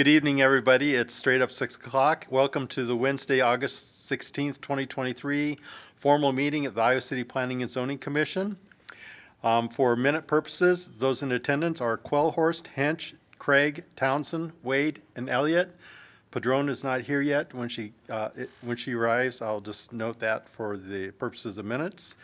Good evening, everybody. It's straight up 6 o'clock. Welcome to the Wednesday, August 16th, 2023 formal meeting of the Iowa City Planning and Zoning Commission. For minute purposes, those in attendance are Quellhorst, Hench, Craig, Townsend, Wade, and Elliott. Padron is not here yet. When she arrives, I'll just note that for the purposes of the minutes.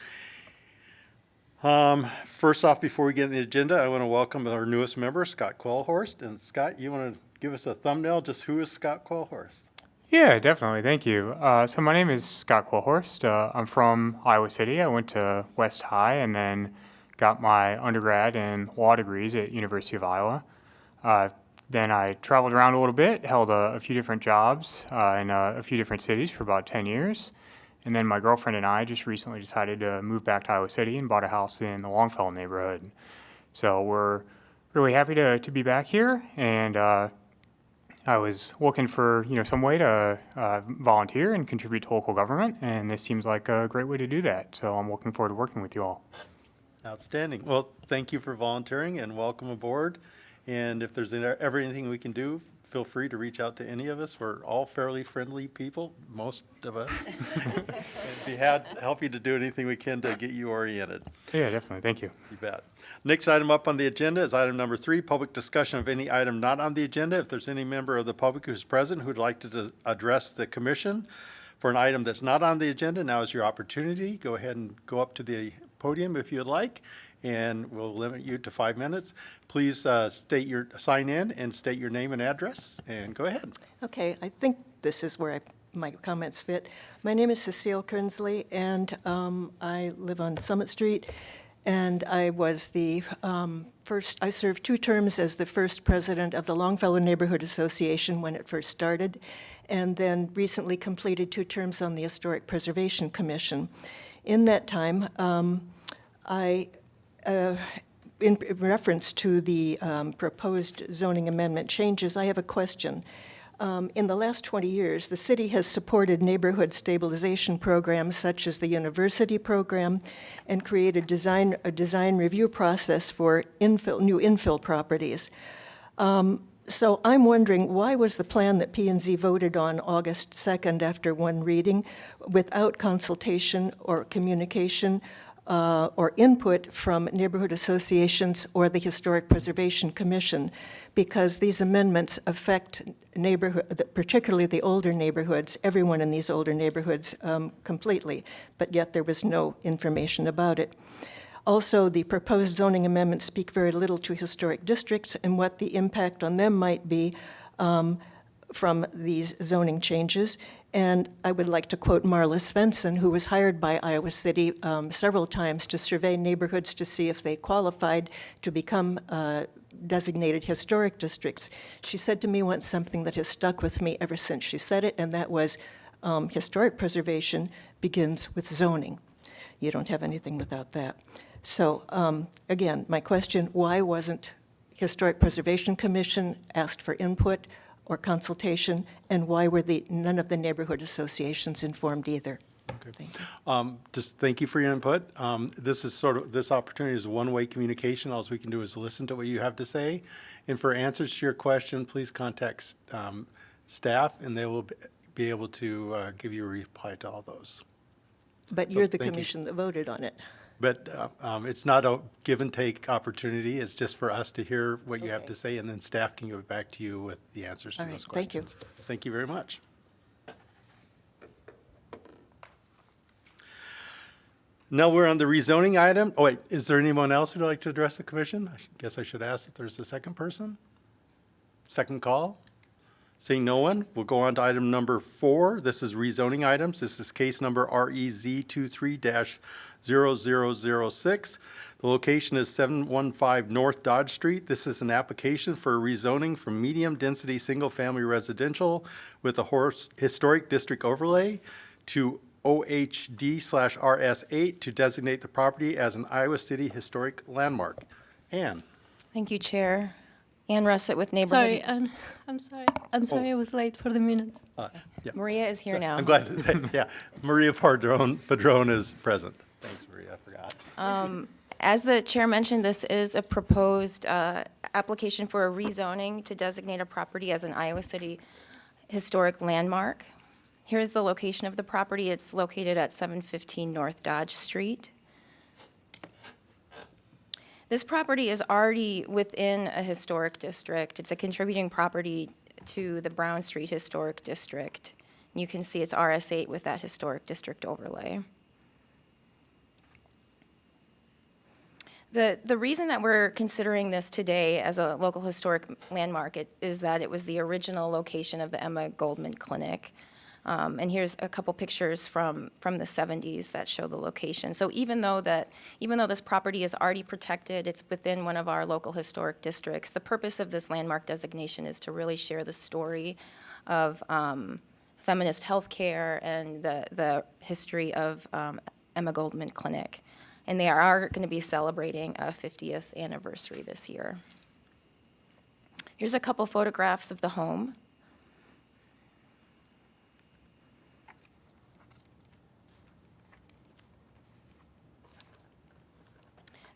First off, before we get in the agenda, I want to welcome our newest member, Scott Quellhorst. And Scott, you want to give us a thumbnail? Just who is Scott Quellhorst? Yeah, definitely. Thank you. So my name is Scott Quellhorst. I'm from Iowa City. I went to West High and then got my undergrad and law degrees at University of Iowa. Then I traveled around a little bit, held a few different jobs in a few different cities for about 10 years. And then my girlfriend and I just recently decided to move back to Iowa City and bought a house in the Longfellow neighborhood. So we're really happy to be back here, and I was looking for some way to volunteer and contribute to local government, and this seems like a great way to do that. So I'm looking forward to working with you all. Outstanding. Well, thank you for volunteering and welcome aboard. And if there's ever anything we can do, feel free to reach out to any of us. We're all fairly friendly people, most of us. Be happy to do anything we can to get you oriented. Yeah, definitely. Thank you. You bet. Next item up on the agenda is item number 3, public discussion of any item not on the agenda. If there's any member of the public who's present who'd like to address the commission for an item that's not on the agenda, now is your opportunity. Go ahead and go up to the podium if you'd like, and we'll limit you to 5 minutes. Please sign in and state your name and address, and go ahead. Okay, I think this is where my comments fit. My name is Cecile Kernsley, and I live on Summit Street, and I was the I served 2 terms as the first president of the Longfellow Neighborhood Association when it first started, and then recently completed 2 terms on the Historic Preservation Commission. In that time, in reference to the proposed zoning amendment changes, I have a question. In the last 20 years, the city has supported neighborhood stabilization programs such as the university program and created a design review process for new infill properties. So I'm wondering, why was the plan that P&Z voted on August 2nd after one reading without consultation or communication or input from neighborhood associations or the Historic Preservation Commission? Because these amendments affect particularly the older neighborhoods, everyone in these older neighborhoods completely, but yet there was no information about it. Also, the proposed zoning amendments speak very little to historic districts and what the impact on them might be from these zoning changes. And I would like to quote Marla Svensson, who was hired by Iowa City several times to survey neighborhoods to see if they qualified to become designated historic districts. She said to me once something that has stuck with me ever since she said it, and that was historic preservation begins with zoning. You don't have anything without that. So again, my question, why wasn't Historic Preservation Commission asked for input or consultation, and why were none of the neighborhood associations informed either? Okay. Thank you. Just thank you for your input. This opportunity is one-way communication. All we can do is listen to what you have to say. And for answers to your question, please contact staff, and they will be able to give you a reply to all those. But So you're the thank you. commission that voted on it. But it's not a give and take opportunity. It's just for us to hear what you have Okay. to say, and then staff can get back to you with the answers to All right, those thank you. questions. Thank you very much. Now we're on the rezoning item. Oh, wait, is there anyone else who'd like to address the commission? I guess I should ask if there's a second person. Second call? Seeing no one, we'll go on to item number 4. This is rezoning items. This is case number REZ23-0006. The location is 715 North Dodge Street. This is an application for rezoning from medium-density single-family residential with a historic district overlay to OHD/RS8 to designate the property as an Iowa City historic landmark. Ann. Thank you, Chair. Ann Russett with Neighborhood. Sorry, I'm sorry. I'm sorry I was late for the minutes. Yeah. Maria is here now. I'm glad that, yeah, Maria Padron is present. Thanks, Maria, I forgot. As the chair mentioned, this is a proposed application for a rezoning to designate a property as an Iowa City historic landmark. Here's the location of the property. It's located at 715 North Dodge Street. This property is already within a historic district. It's a contributing property to the Brown Street Historic District. You can see it's RS8 with that historic district overlay. The reason that we're considering this today as a local historic landmark is that it was the original location of the Emma Goldman Clinic. And here's a couple pictures from the 70s that show the location. So even though this property is already protected, it's within one of our local historic districts, the purpose of this landmark designation is to really share the story of feminist healthcare and the history of Emma Goldman Clinic. And they are going to be celebrating a 50th anniversary this year. Here's a couple photographs of the home.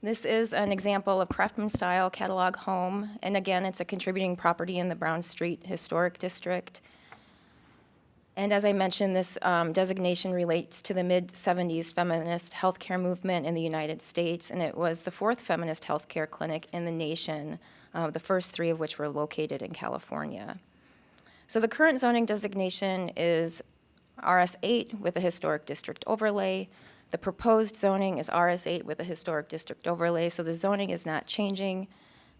This is an example of craftsman-style catalog home, and again, it's a contributing property in the Brown Street Historic District. And as I mentioned, this designation relates to the mid-'70s feminist healthcare movement in the United States, and it was the fourth feminist healthcare clinic in the nation, the first three of which were located in California. So the current zoning designation is RS8 with a historic district overlay. The proposed zoning is RS8 with a historic district overlay, so the zoning is not changing.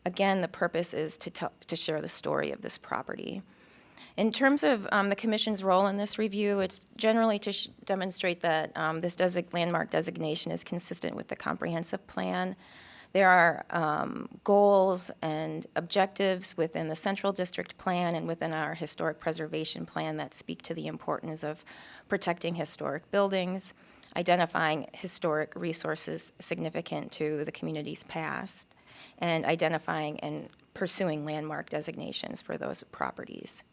Again, the purpose is to share the story of this property. In terms of the commission's role in this review, it's generally to demonstrate that this landmark designation is consistent with the comprehensive plan. There are goals and objectives within the Central District Plan and within our historic preservation plan that speak to the importance of protecting historic buildings, identifying historic resources significant to the community's past, and identifying and pursuing landmark designations for those properties.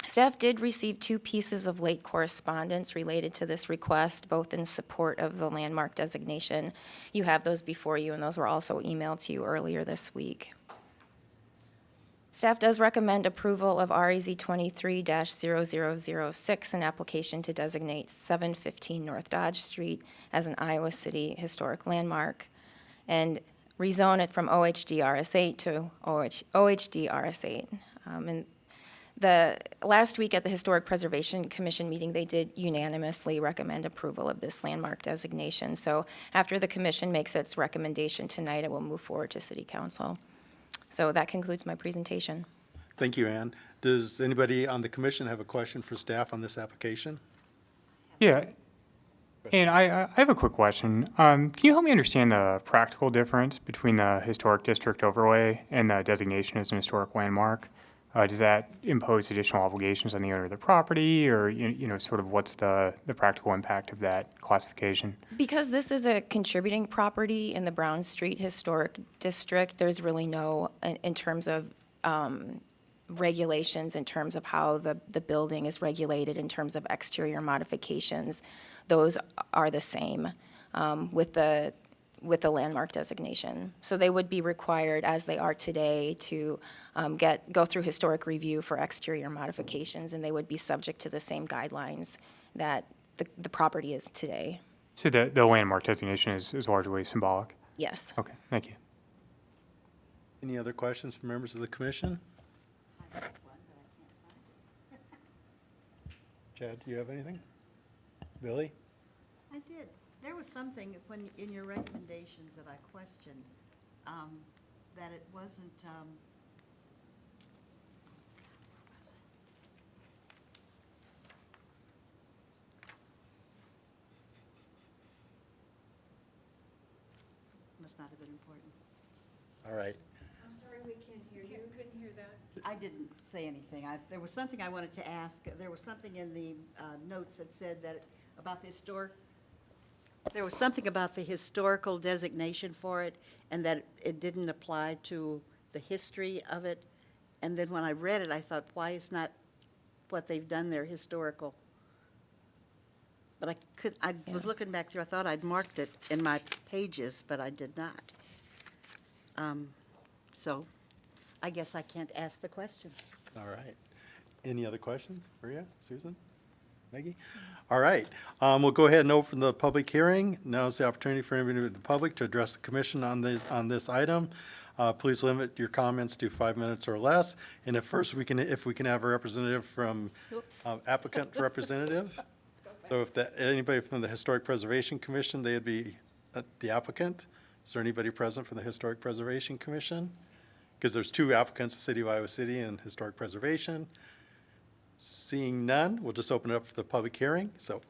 Staff did receive 2 pieces of late correspondence related to this request, both in support of the landmark designation. You have those before you, and those were also emailed to you earlier this week. Staff does recommend approval of REZ 23-0006, an application to designate 715 North Dodge Street as an Iowa City historic landmark, and rezone it from OHD RS8 to OHD RS8. And the last week at the Historic Preservation Commission meeting, they did unanimously recommend approval of this landmark designation. So after the commission makes its recommendation tonight, it will move forward to City Council. So that concludes my presentation. Thank you, Ann. Does anybody on the commission have a question for staff on this application? Yeah. And I have a quick question. Can you help me understand the practical difference between the historic district overlay and the designation as an historic landmark? Does that impose additional obligations on the owner of the property, or sort of what's the practical impact of that classification? Because this is a contributing property in the Brown Street Historic District, there's really no, in terms of regulations, in terms of how the building is regulated, in terms of exterior modifications, those are the same with the landmark designation. So they would be required, as they are today, to go through historic review for exterior modifications, and they would be subject to the same guidelines that the property is today. So the landmark designation is largely symbolic? Yes. Okay, thank you. Any other questions from members of the commission? Chad, do you have anything? Billy? I did. There was something in your recommendations that I questioned, that it wasn't, where was it? Must not have been important. All right. I'm sorry, we can't hear you. Couldn't hear that. I didn't say anything. There was something I wanted to ask. There was something in the notes that said that about the historic. There was something about the historical designation for it, and that it didn't apply to the history of it. And then when I read it, I thought, why is not what they've done there historical? but I was looking back through, I thought I'd marked it in my pages, but I did not. So I guess I can't ask the question. All right. Any other questions? Maria, Susan, Maggie? All right. We'll go ahead and open the public hearing. Now is the opportunity for anybody in the public to address the commission on this item. Please limit your comments to 5 minutes or less. And if we can have a representative from applicant representative. So if anybody from the Historic Preservation Commission, they'd be the applicant. Is there anybody present from the Historic Preservation Commission? Because there's two applicants, the City of Iowa City and Historic Preservation. Seeing none, we'll just open it up for the public hearing. So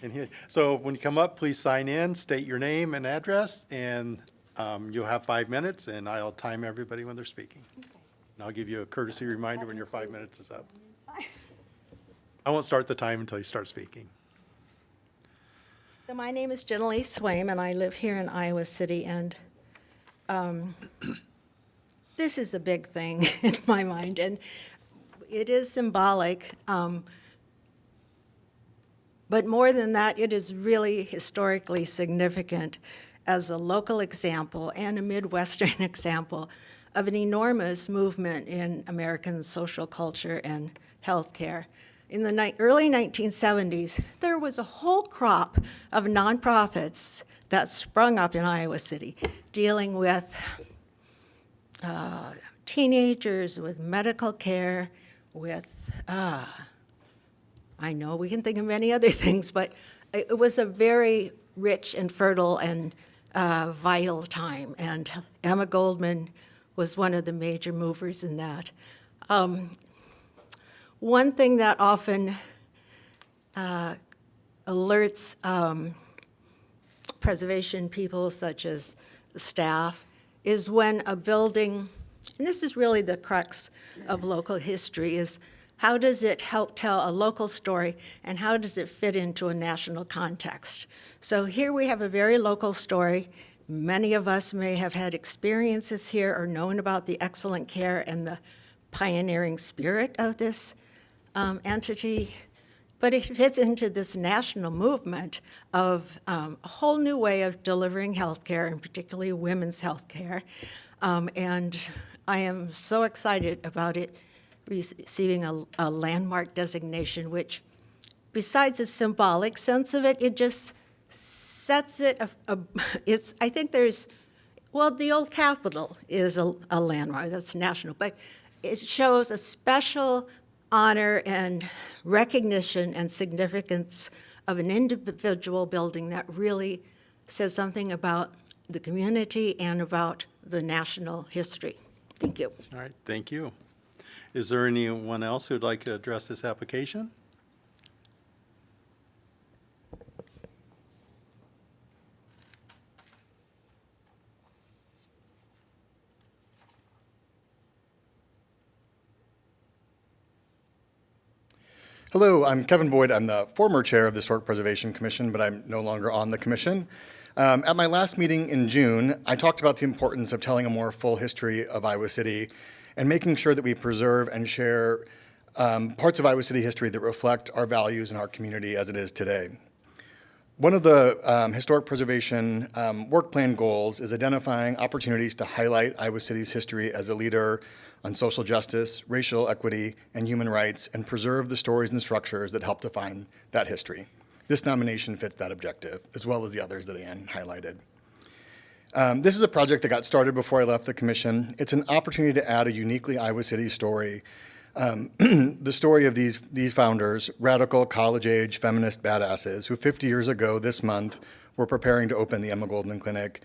when you come up, please sign in, state your name and address, and you'll have 5 minutes, and I'll time everybody when they're speaking. And I'll give you a courtesy reminder when your 5 minutes is up. I won't start the time until you start speaking. So my name is Jenny Swaim, and I live here in Iowa City, and this is a big thing in my mind, and it is symbolic, but more than that, it is really historically significant as a local example and a Midwestern example of an enormous movement in American social culture and healthcare. In the early 1970s, there was a whole crop of nonprofits that sprung up in Iowa City dealing with teenagers, with medical care, with, I know we can think of many other things, but it was a very rich and fertile and vital time. And Emma Goldman was one of the major movers in that. One thing that often alerts preservation people, such as staff, is when a building, and this is really the crux of local history, is how does it help tell a local story and how does it fit into a national context? So here we have a very local story. Many of us may have had experiences here or known about the excellent care and the pioneering spirit of this entity, but it fits into this national movement of a whole new way of delivering healthcare, and particularly women's healthcare. And I am so excited about it receiving a landmark designation, which, besides the symbolic sense of it, it just sets it. I think there's, well, the old Capitol is a landmark that's national, but it shows a special honor and recognition and significance of an individual building that really says something about the community and about the national history. Thank you. All right, thank you. Is there anyone else who'd like to address this application? Hello, I'm Kevin Boyd. I'm the former chair of the Historic Preservation Commission, but I'm no longer on the commission. At my last meeting in June, I talked about the importance of telling a more full history of Iowa City and making sure that we preserve and share parts of Iowa City history that reflect our values and our community as it is today. One of the historic preservation work plan goals is identifying opportunities to highlight Iowa City's history as a leader on social justice, racial equity, and human rights, and preserve the stories and structures that help define that history. This nomination fits that objective, as well as the others that Ann highlighted. This is a project that got started before I left the commission. It's an opportunity to add a uniquely Iowa City story. The story of these founders, radical college-age feminist badasses who 50 years ago this month were preparing to open the Emma Goldman Clinic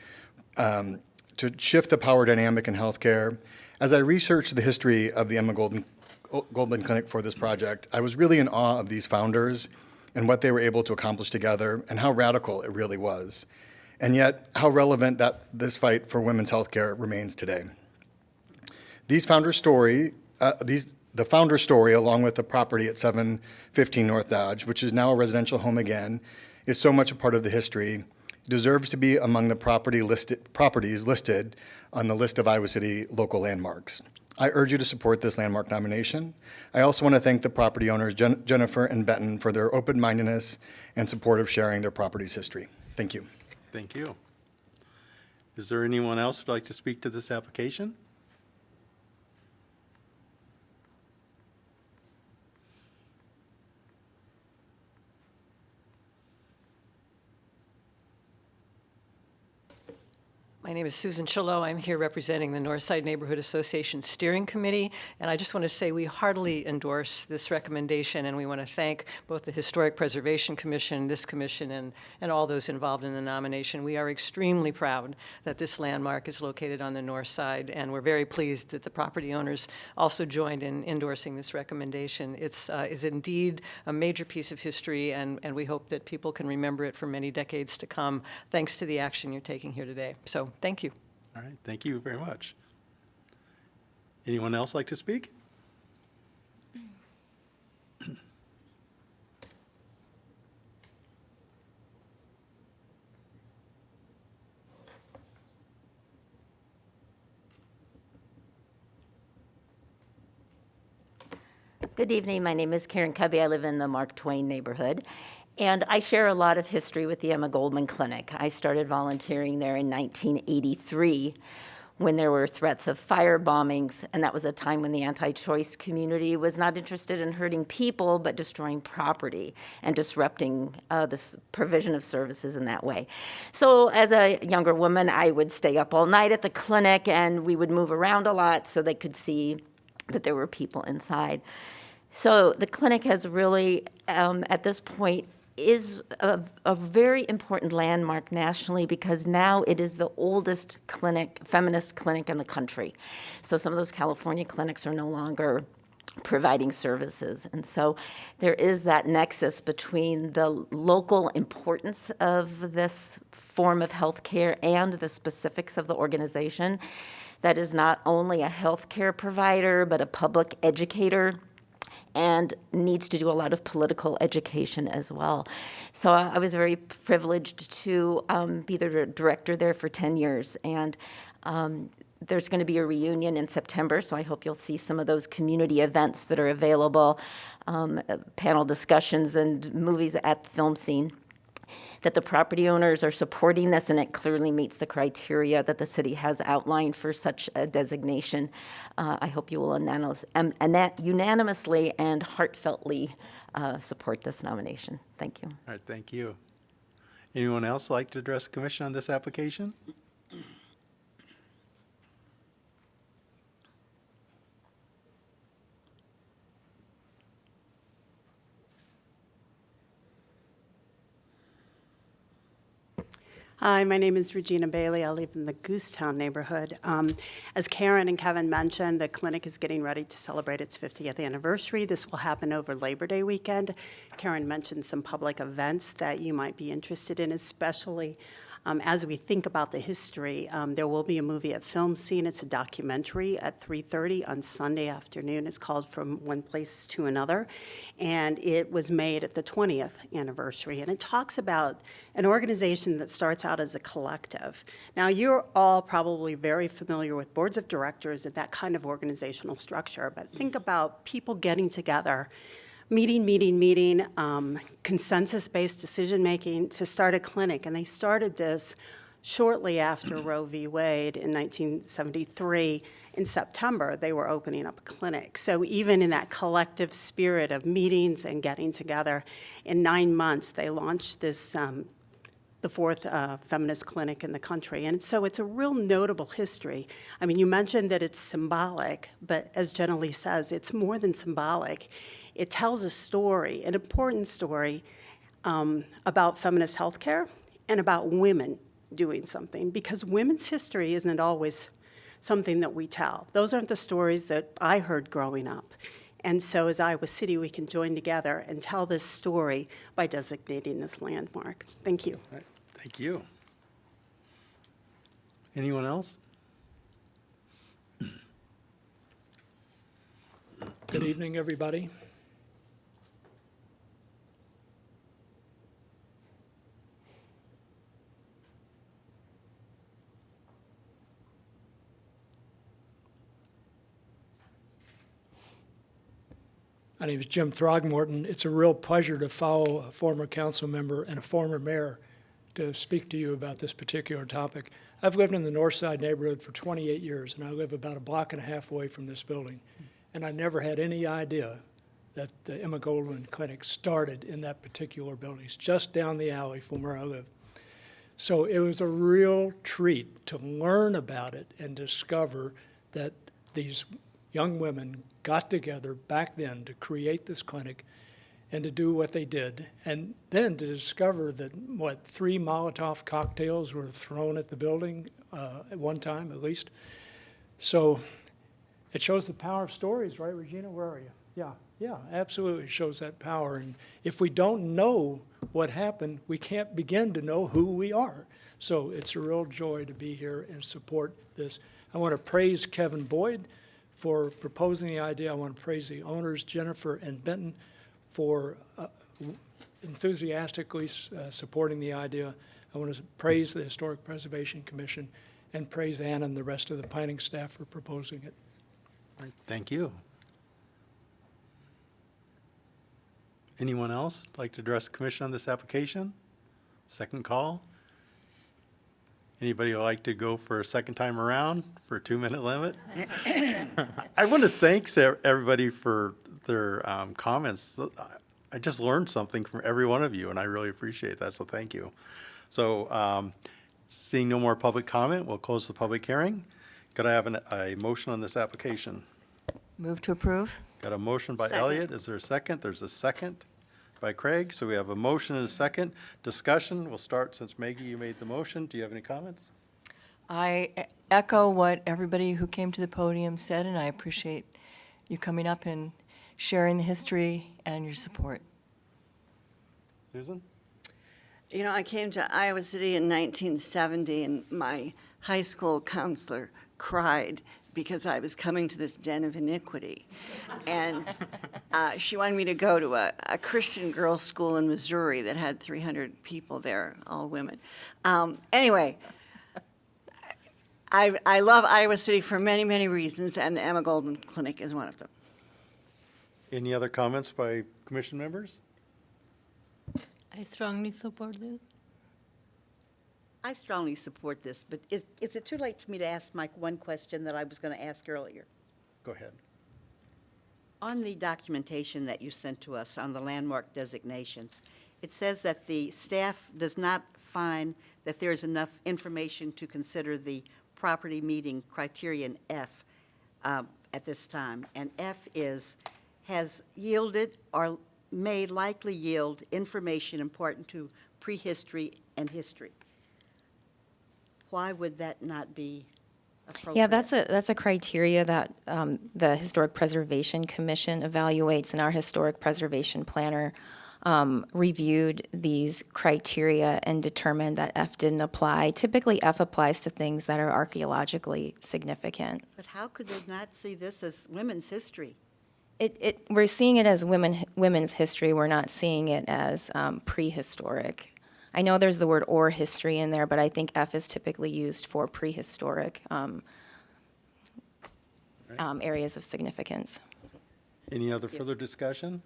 to shift the power dynamic in healthcare. As I researched the history of the Emma Goldman Clinic for this project, I was really in awe of these founders and what they were able to accomplish together and how radical it really was. And yet, how relevant that this fight for women's healthcare remains today. The founder's story, along with the property at 715 North Dodge, which is now a residential home again, is so much a part of the history, deserves to be among the properties listed on the list of Iowa City local landmarks. I urge you to support this landmark nomination. I also want to thank the property owners, Jennifer and Benton, for their open-mindedness and support of sharing their property's history. Thank you. Thank you. Is there anyone else who'd like to speak to this application? My name is Susan Chalo. I'm here representing the Northside Neighborhood Association Steering Committee, and I just want to say we heartily endorse this recommendation, and we want to thank both the Historic Preservation Commission, this commission, and all those involved in the nomination. We are extremely proud that this landmark is located on the north side, and we're very pleased that the property owners also joined in endorsing this recommendation. It's is indeed a major piece of history, and we hope that people can remember it for many decades to come, thanks to the action you're taking here today. So thank you. All right, thank you very much. Anyone else like to speak? Good evening. My name is Karen Cubby. I live in the Mark Twain neighborhood, and I share a lot of history with the Emma Goldman Clinic. I started volunteering there in 1983 when there were threats of fire bombings, and that was a time when the anti-choice community was not interested in hurting people, but destroying property and disrupting the provision of services in that way. So as a younger woman, I would stay up all night at the clinic, and we would move around a lot so they could see that there were people inside. So the clinic has really, at this point, is a very important landmark nationally because now it is the oldest clinic, feminist clinic in the country. So some of those California clinics are no longer providing services. And so there is that nexus between the local importance of this form of healthcare and the specifics of the organization that is not only a healthcare provider, but a public educator, and needs to do a lot of political education as well. So I was very privileged to be the director there for 10 years. And there's going to be a reunion in September, so I hope you'll see some of those community events that are available, panel discussions and movies at the film scene. That the property owners are supporting this, and it clearly meets the criteria that the city has outlined for such a designation. I hope you will unanimously and heartfeltly support this nomination. Thank you. All right, thank you. Anyone else like to address the commission on this application? Hi, my name is Regina Bailey. I live in the Goosetown neighborhood. As Karen and Kevin mentioned, the clinic is getting ready to celebrate its 50th anniversary. This will happen over Labor Day weekend. Karen mentioned some public events that you might be interested in, especially as we think about the history. There will be a movie at Film Scene. It's a documentary at 3:30 on Sunday afternoon. It's called From One Place to Another, and it was made at the 20th anniversary. And it talks about an organization that starts out as a collective. Now, you're all probably very familiar with boards of directors and that kind of organizational structure, but think about people getting together, meeting, consensus-based decision-making to start a clinic. And they started this shortly after Roe v. Wade in 1973. In September, they were opening up a clinic. So even in that collective spirit of meetings and getting together, in 9 months, they launched this, the fourth feminist clinic in the country. And so it's a real notable history. I mean, you mentioned that it's symbolic, but as Jenna Lee says, it's more than symbolic. It tells a story, an important story, about feminist healthcare and about women doing something, because women's history isn't always something that we tell. Those aren't the stories that I heard growing up. And so as Iowa City, we can join together and tell this story by designating this landmark. Thank you. All right, thank you. Anyone else? Good evening, everybody. My name is Jim Throgmorton. It's a real pleasure to follow a former council member and a former mayor to speak to you about this particular topic. I've lived in the North Side neighborhood for 28 years, and I live about a block and a half away from this building. And I never had any idea that the Emma Goldman Clinic started in that particular building. It's just down the alley from where I live. So it was a real treat to learn about it and discover that these young women got together back then to create this clinic and to do what they did. And then to discover that, 3 Molotov cocktails were thrown at the building at one time at least. So it shows the power of stories, right, Regina? Where are you? Yeah, absolutely shows that power. And if we don't know what happened, we can't begin to know who we are. So it's a real joy to be here and support this. I want to praise Kevin Boyd for proposing the idea. I want to praise the owners, Jennifer and Benton, for enthusiastically supporting the idea. I want to praise the Historic Preservation Commission and praise Ann and the rest of the planning staff for proposing it. Thank you. Anyone else like to address the commission on this application? Second call? Anybody would like to go for a second time around for a 2-minute limit? I want to thank everybody for their comments. I just learned something from every one of you, and I really appreciate that, so thank you. So seeing no more public comment, we'll close the public hearing. Could I have a motion on this application? Move to approve? Got a motion by Second. Elliot. Is there a second? There's a second by Craig. So we have a motion and a second. Discussion. We'll start since Maggie, you made the motion. Do you have any comments? I echo what everybody who came to the podium said, and I appreciate you coming up and sharing the history and your support. Susan? You know, I came to Iowa City in 1970, and my high school counselor cried because I was coming to this den of iniquity. And she wanted me to go to a Christian girls' school in Missouri that had 300 people there, all women. Anyway, I love Iowa City for many, many reasons, and the Emma Goldman Clinic is one of them. Any other comments by commission members? I strongly support this. I strongly support this, but is it too late for me to ask Mike one question that I was going to ask earlier? Go ahead. On the documentation that you sent to us on the landmark designations, it says that the staff does not find that there is enough information to consider the property meeting criterion F at this time. And F has yielded or may likely yield information important to prehistory and history. Why would that not be appropriate? Yeah, that's a criteria that the Historic Preservation Commission evaluates, and our historic preservation planner reviewed these criteria and determined that F didn't apply. Typically, F applies to things that are archaeologically significant. But how could they not see this as women's history? We're seeing it as women's history. We're not seeing it as prehistoric. I know there's the word or history in there, but I think F is typically used for prehistoric areas of significance. Any other further discussion?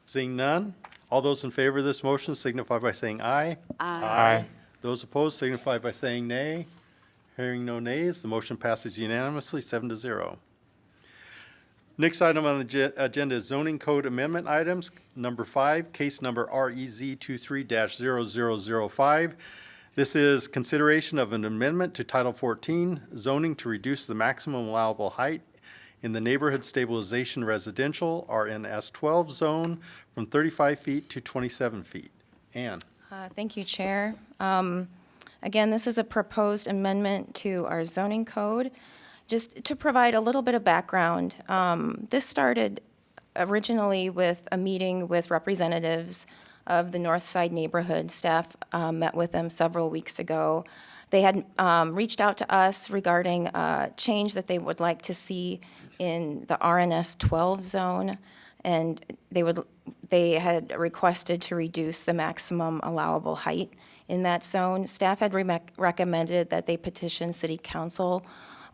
Seeing none, all those in favor of this motion signify by saying aye. Aye. Those opposed signify by saying nay. Hearing no nays, the motion passes unanimously, 7-0. Next item on the agenda is zoning code amendment items. Number 5, case number REZ 23-0005. This is consideration of an amendment to Title 14 zoning to reduce the maximum allowable height in the neighborhood stabilization residential RNS 12 zone from 35 feet to 27 feet. Ann? Thank you, Chair. Again, this is a proposed amendment to our zoning code. Just to provide a little bit of background, this started originally with a meeting with representatives of the North Side neighborhood. Staff met with them several weeks ago. They had reached out to us regarding a change that they would like to see in the RNS 12 zone, and they had requested to reduce the maximum allowable height in that zone. Staff had recommended that they petition City Council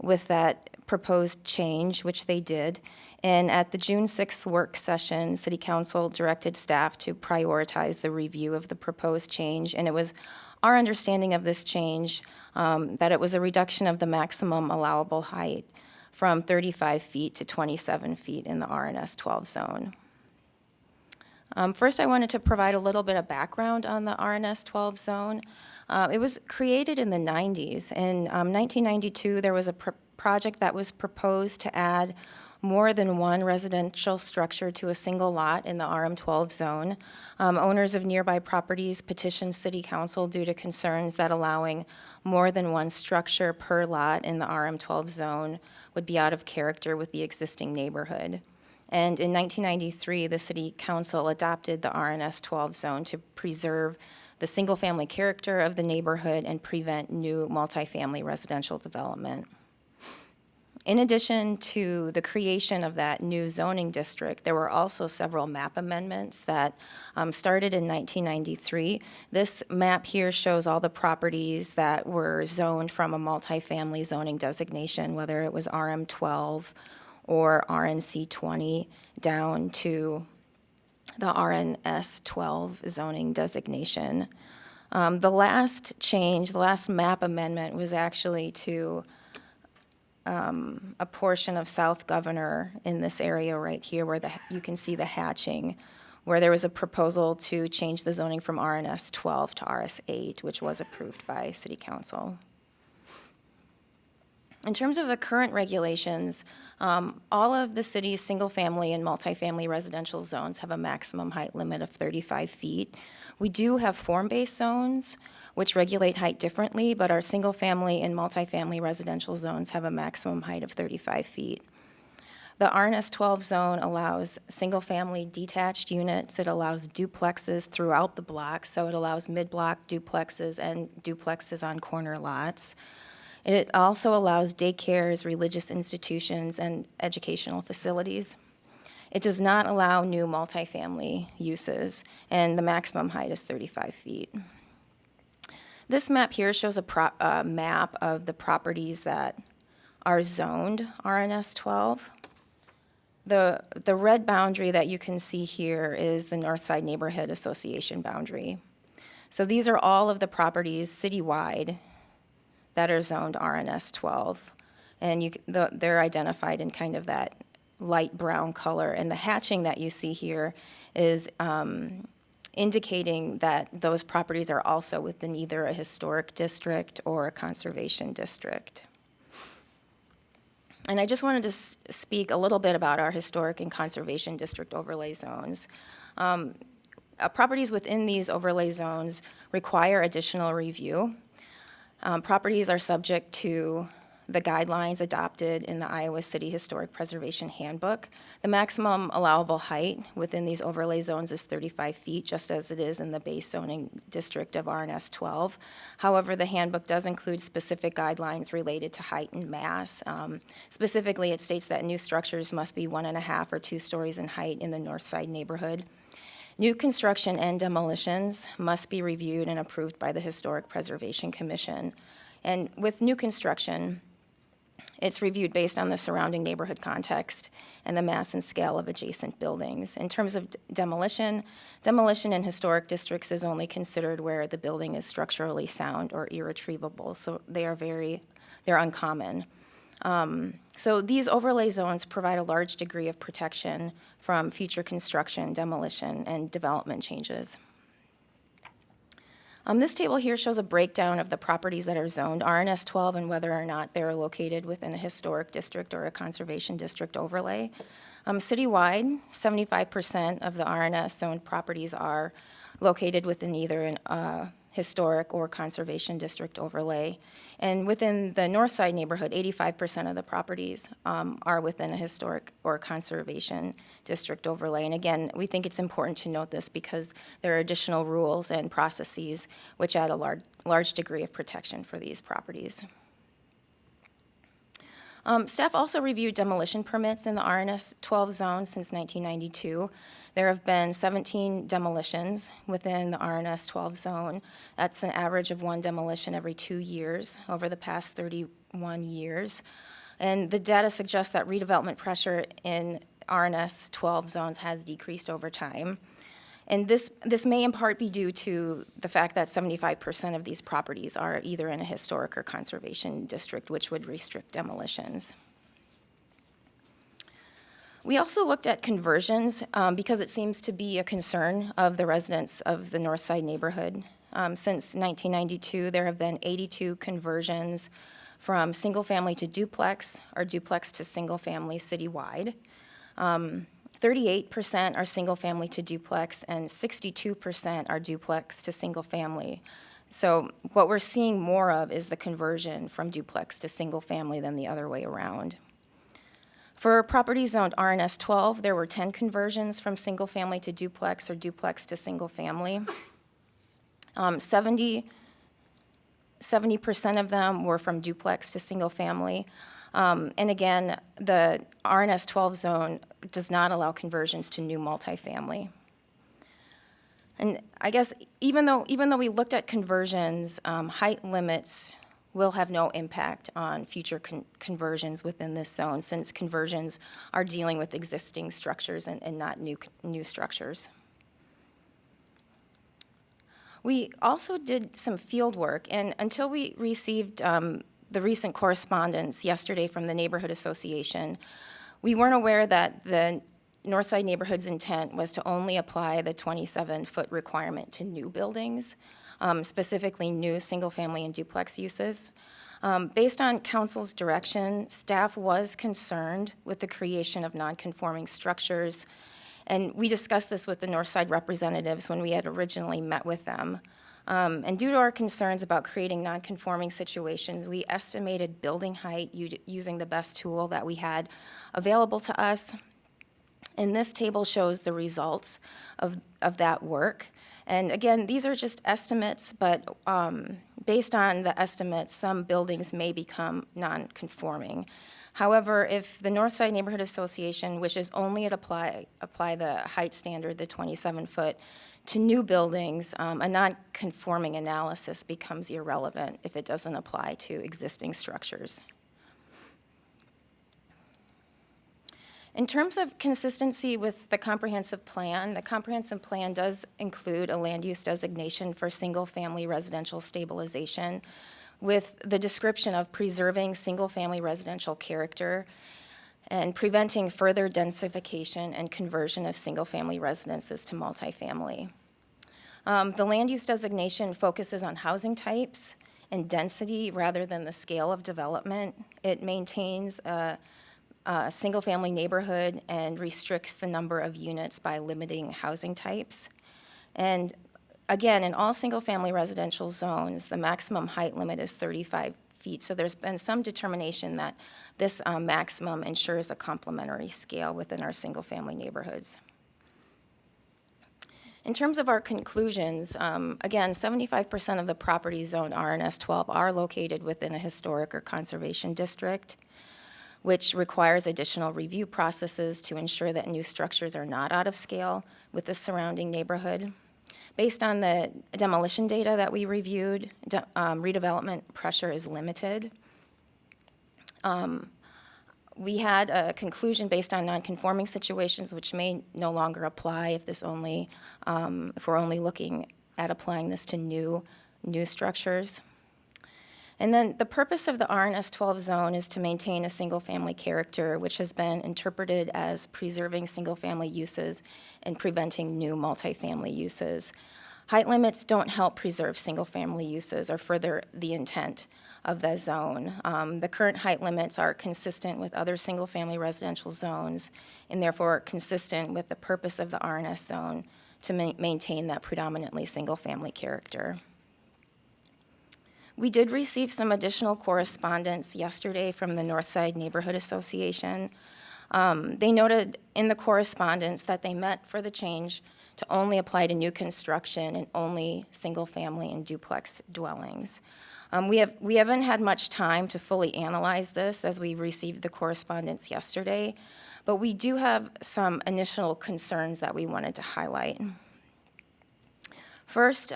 with that proposed change, which they did. And at the June 6th work session, City Council directed staff to prioritize the review of the proposed change, and it was our understanding of this change that it was a reduction of the maximum allowable height from 35 feet to 27 feet in the RNS 12 zone. First, I wanted to provide a little bit of background on the RNS 12 zone. It was created in the 90s. In 1992, there was a project that was proposed to add more than one residential structure to a single lot in the RM12 zone. Owners of nearby properties petitioned City Council due to concerns that allowing more than one structure per lot in the RM12 zone would be out of character with the existing neighborhood. And in 1993, the City Council adopted the RNS 12 zone to preserve the single-family character of the neighborhood and prevent new multifamily residential development. In addition to the creation of that new zoning district, there were also several map amendments that started in 1993. This map here shows all the properties that were zoned from a multifamily zoning designation, whether it was RM12 or RNC 20 down to the RNS 12 zoning designation. The last change, the last map amendment was actually to a portion of South Governor in this area right here where you can see the hatching, where there was a proposal to change the zoning from RNS 12 to RS 8, which was approved by City Council. In terms of the current regulations, all of the city's single-family and multifamily residential zones have a maximum height limit of 35 feet. We do have form-based zones, which regulate height differently, but our single-family and multifamily residential zones have a maximum height of 35 feet. The RNS 12 zone allows single-family detached units. It allows duplexes throughout the block, so it allows mid-block duplexes and duplexes on corner lots. It also allows daycares, religious institutions, and educational facilities. It does not allow new multifamily uses, and the maximum height is 35 feet. This map here shows a map of the properties that are zoned RNS 12. The red boundary that you can see here is the Northside Neighborhood Association boundary. So these are all of the properties citywide that are zoned RNS 12. And they're identified in kind of that light brown color. And the hatching that you see here is indicating that those properties are also within either a historic district or a conservation district. And I just wanted to speak a little bit about our historic and conservation district overlay zones. Properties within these overlay zones require additional review. Properties are subject to the guidelines adopted in the Iowa City Historic Preservation Handbook. The maximum allowable height within these overlay zones is 35 feet, just as it is in the base zoning district of RNS 12. However, the handbook does include specific guidelines related to height and mass. Specifically, it states that new structures must be 1.5 or 2 stories in height in the north side neighborhood. New construction and demolitions must be reviewed and approved by the Historic Preservation Commission. And with new construction, it's reviewed based on the surrounding neighborhood context and the mass and scale of adjacent buildings. In terms of demolition in historic districts is only considered where the building is structurally sound or irretrievable, so they're uncommon. So these overlay zones provide a large degree of protection from future construction, demolition, and development changes. This table here shows a breakdown of the properties that are zoned RNS 12 and whether or not they're located within a historic district or a conservation district overlay. Citywide, 75% of the RNS zoned properties are located within either an historic or conservation district overlay. And within the north side neighborhood, 85% of the properties are within a historic or conservation district overlay. And again, we think it's important to note this because there are additional rules and processes which add a large degree of protection for these properties. Staff also reviewed demolition permits in the RNS 12 zone since 1992. There have been 17 demolitions within the RNS 12 zone. That's an average of 1 demolition every 2 years over the past 31 years. And the data suggests that redevelopment pressure in RNS 12 zones has decreased over time. And this may in part be due to the fact that 75% of these properties are either in a historic or conservation district, which would restrict demolitions. We also looked at conversions because it seems to be a concern of the residents of the Northside neighborhood. Since 1992, there have been 82 conversions from single-family to duplex or duplex to single-family citywide. 38% are single-family to duplex, and 62% are duplex to single-family. So what we're seeing more of is the conversion from duplex to single-family than the other way around. For properties zoned RNS 12, there were 10 conversions from single-family to duplex or duplex to single-family. 70% of them were from duplex to single-family. And again, the RNS 12 zone does not allow conversions to new multifamily. And I guess even though we looked at conversions, height limits will have no impact on future conversions within this zone, since conversions are dealing with existing structures and not new structures. We also did some field work, and until we received the recent correspondence yesterday from the Neighborhood Association, we weren't aware that the Northside Neighborhood's intent was to only apply the 27-foot requirement to new buildings, specifically new single-family and duplex uses. Based on council's direction, staff was concerned with the creation of non-conforming structures, and we discussed this with the Northside representatives when we had originally met with them. And due to our concerns about creating non-conforming situations, we estimated building height using the best tool that we had available to us. And this table shows the results of that work. And again, these are just estimates, but based on the estimates, some buildings may become non-conforming. However, if the Northside Neighborhood Association wishes only to apply the height standard, the 27-foot, to new buildings, a non-conforming analysis becomes irrelevant if it doesn't apply to existing structures. In terms of consistency with the comprehensive plan does include a land use designation for single-family residential stabilization with the description of preserving single-family residential character and preventing further densification and conversion of single-family residences to multifamily. The land use designation focuses on housing types and density rather than the scale of development. It maintains a single-family neighborhood and restricts the number of units by limiting housing types. And again, in all single-family residential zones, the maximum height limit is 35 feet. So there's been some determination that this maximum ensures a complementary scale within our single-family neighborhoods. In terms of our conclusions, again, 75% of the properties zoned RNS 12 are located within a historic or conservation district, which requires additional review processes to ensure that new structures are not out of scale with the surrounding neighborhood. Based on the demolition data that we reviewed, redevelopment pressure is limited. We had a conclusion based on non-conforming situations, which may no longer apply if we're only looking at applying this to new structures. And then the purpose of the RNS 12 zone is to maintain a single-family character, which has been interpreted as preserving single-family uses and preventing new multifamily uses. Height limits don't help preserve single-family uses or further the intent of the zone. The current height limits are consistent with other single-family residential zones and therefore consistent with the purpose of the RNS zone to maintain that predominantly single-family character. We did receive some additional correspondence yesterday from the Northside Neighborhood Association. They noted in the correspondence that they met for the change to only apply to new construction and only single-family and duplex dwellings. We haven't had much time to fully analyze this as we received the correspondence yesterday, but we do have some initial concerns that we wanted to highlight. First,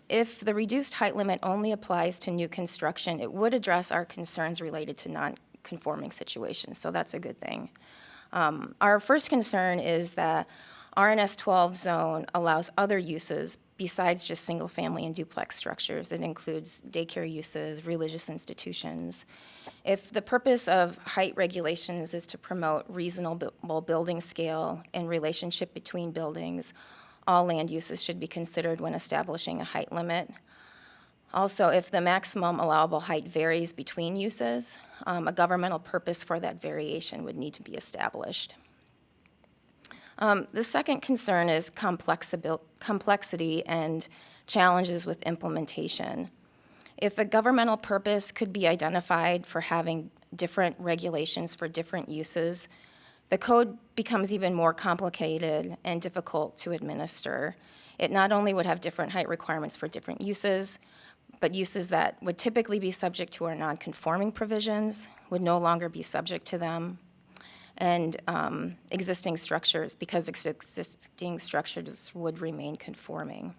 if the reduced height limit only applies to new construction, it would address our concerns related to non-conforming situations, so that's a good thing. Our first concern is that RNS 12 zone allows other uses besides just single-family and duplex structures. It includes daycare uses, religious institutions. If the purpose of height regulations is to promote reasonable building scale and relationship between buildings, all land uses should be considered when establishing a height limit. Also, if the maximum allowable height varies between uses, a governmental purpose for that variation would need to be established. The second concern is complexity and challenges with implementation. If a governmental purpose could be identified for having different regulations for different uses, the code becomes even more complicated and difficult to administer. It not only would have different height requirements for different uses, but uses that would typically be subject to our non-conforming provisions would no longer be subject to them. And existing structures, because existing structures would remain conforming.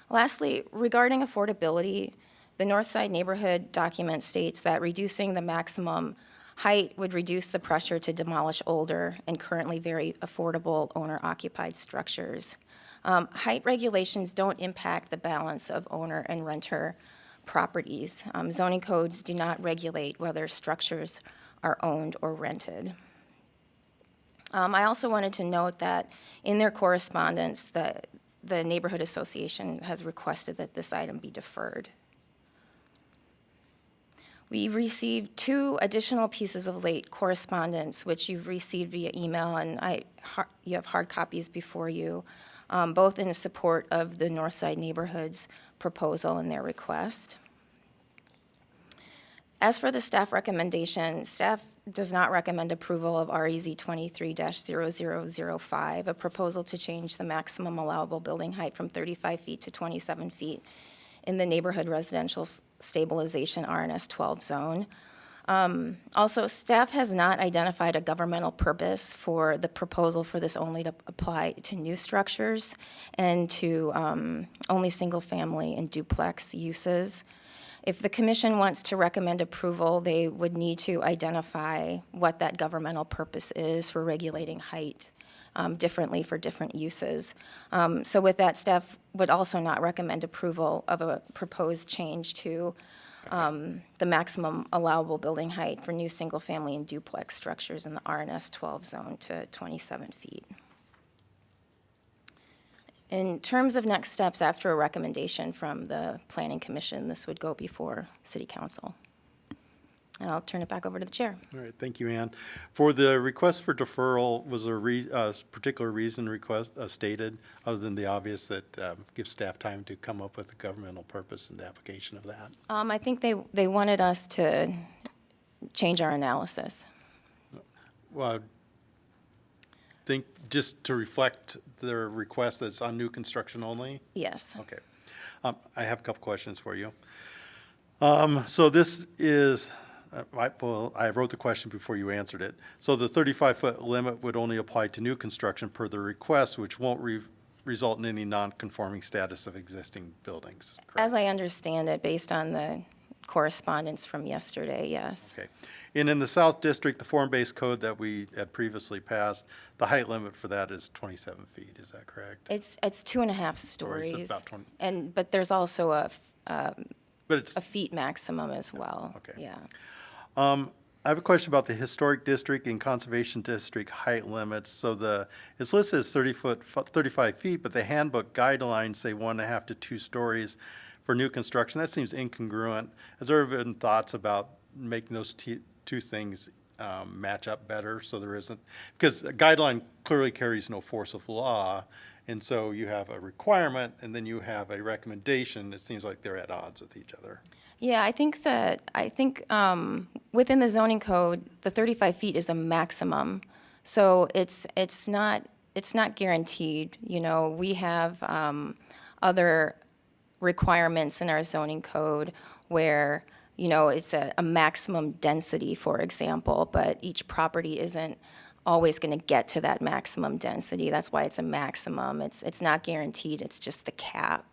Lastly, regarding affordability, the Northside neighborhood document states that reducing the maximum height would reduce the pressure to demolish older and currently very affordable owner-occupied structures. Height regulations don't impact the balance of owner and renter properties. Zoning codes do not regulate whether structures are owned or rented. I also wanted to note that in their correspondence, the neighborhood association has requested that this item be deferred. We received 2 additional pieces of late correspondence, which you've received via email, and you have hard copies before you, both in support of the Northside neighborhood's proposal and their request. As for the staff recommendation, staff does not recommend approval of REZ 23-0005, a proposal to change the maximum allowable building height from 35 feet to 27 feet in the neighborhood residential stabilization RNS 12 zone. Also, staff has not identified a governmental purpose for the proposal for this only to apply to new structures and to only single-family and duplex uses. If the commission wants to recommend approval, they would need to identify what that governmental purpose is for regulating height differently for different uses. So with that, staff would also not recommend approval of a proposed change to the maximum allowable building height for new single-family and duplex structures in the RNS 12 zone to 27 feet. In terms of next steps after a recommendation from the Planning Commission, this would go before City Council. And I'll turn it back over to the chair. All right, thank you, Ann. For the request for deferral, was there a particular reason stated, other than the obvious that gives staff time to come up with a governmental purpose in the application of that? I think they wanted us to change our analysis. Well, think just to reflect their request that's on new construction only? Yes. Okay. I have a couple questions for you. So this is, I wrote the question before you answered it. So the 35-foot limit would only apply to new construction per the request, which won't result in any non-conforming status of existing buildings, correct? As I understand it, based on the correspondence from yesterday, yes. Okay. And in the South District, the form-based code that we had previously passed, the height limit for that is 27 feet, is that correct? It's 2.5 Or is stories. it about 20? But there's also But it's, a feet maximum as well. Okay. Yeah. I have a question about the Historic District and Conservation District height limits. So it's listed as 35 feet, but the handbook guidelines say 1.5 to 2 stories for new construction. That seems incongruent. Has there been thoughts about making those two things match up better so there isn't? Because a guideline clearly carries no force of law, and so you have a requirement and then you have a recommendation. It seems like they're at odds with each other. Yeah, I think within the zoning code, the 35 feet is a maximum. So it's not guaranteed. You know, we have other requirements in our zoning code where, you know, it's a maximum density, for example, but each property isn't always going to get to that maximum density. That's why it's a maximum. It's not guaranteed, it's just the cap.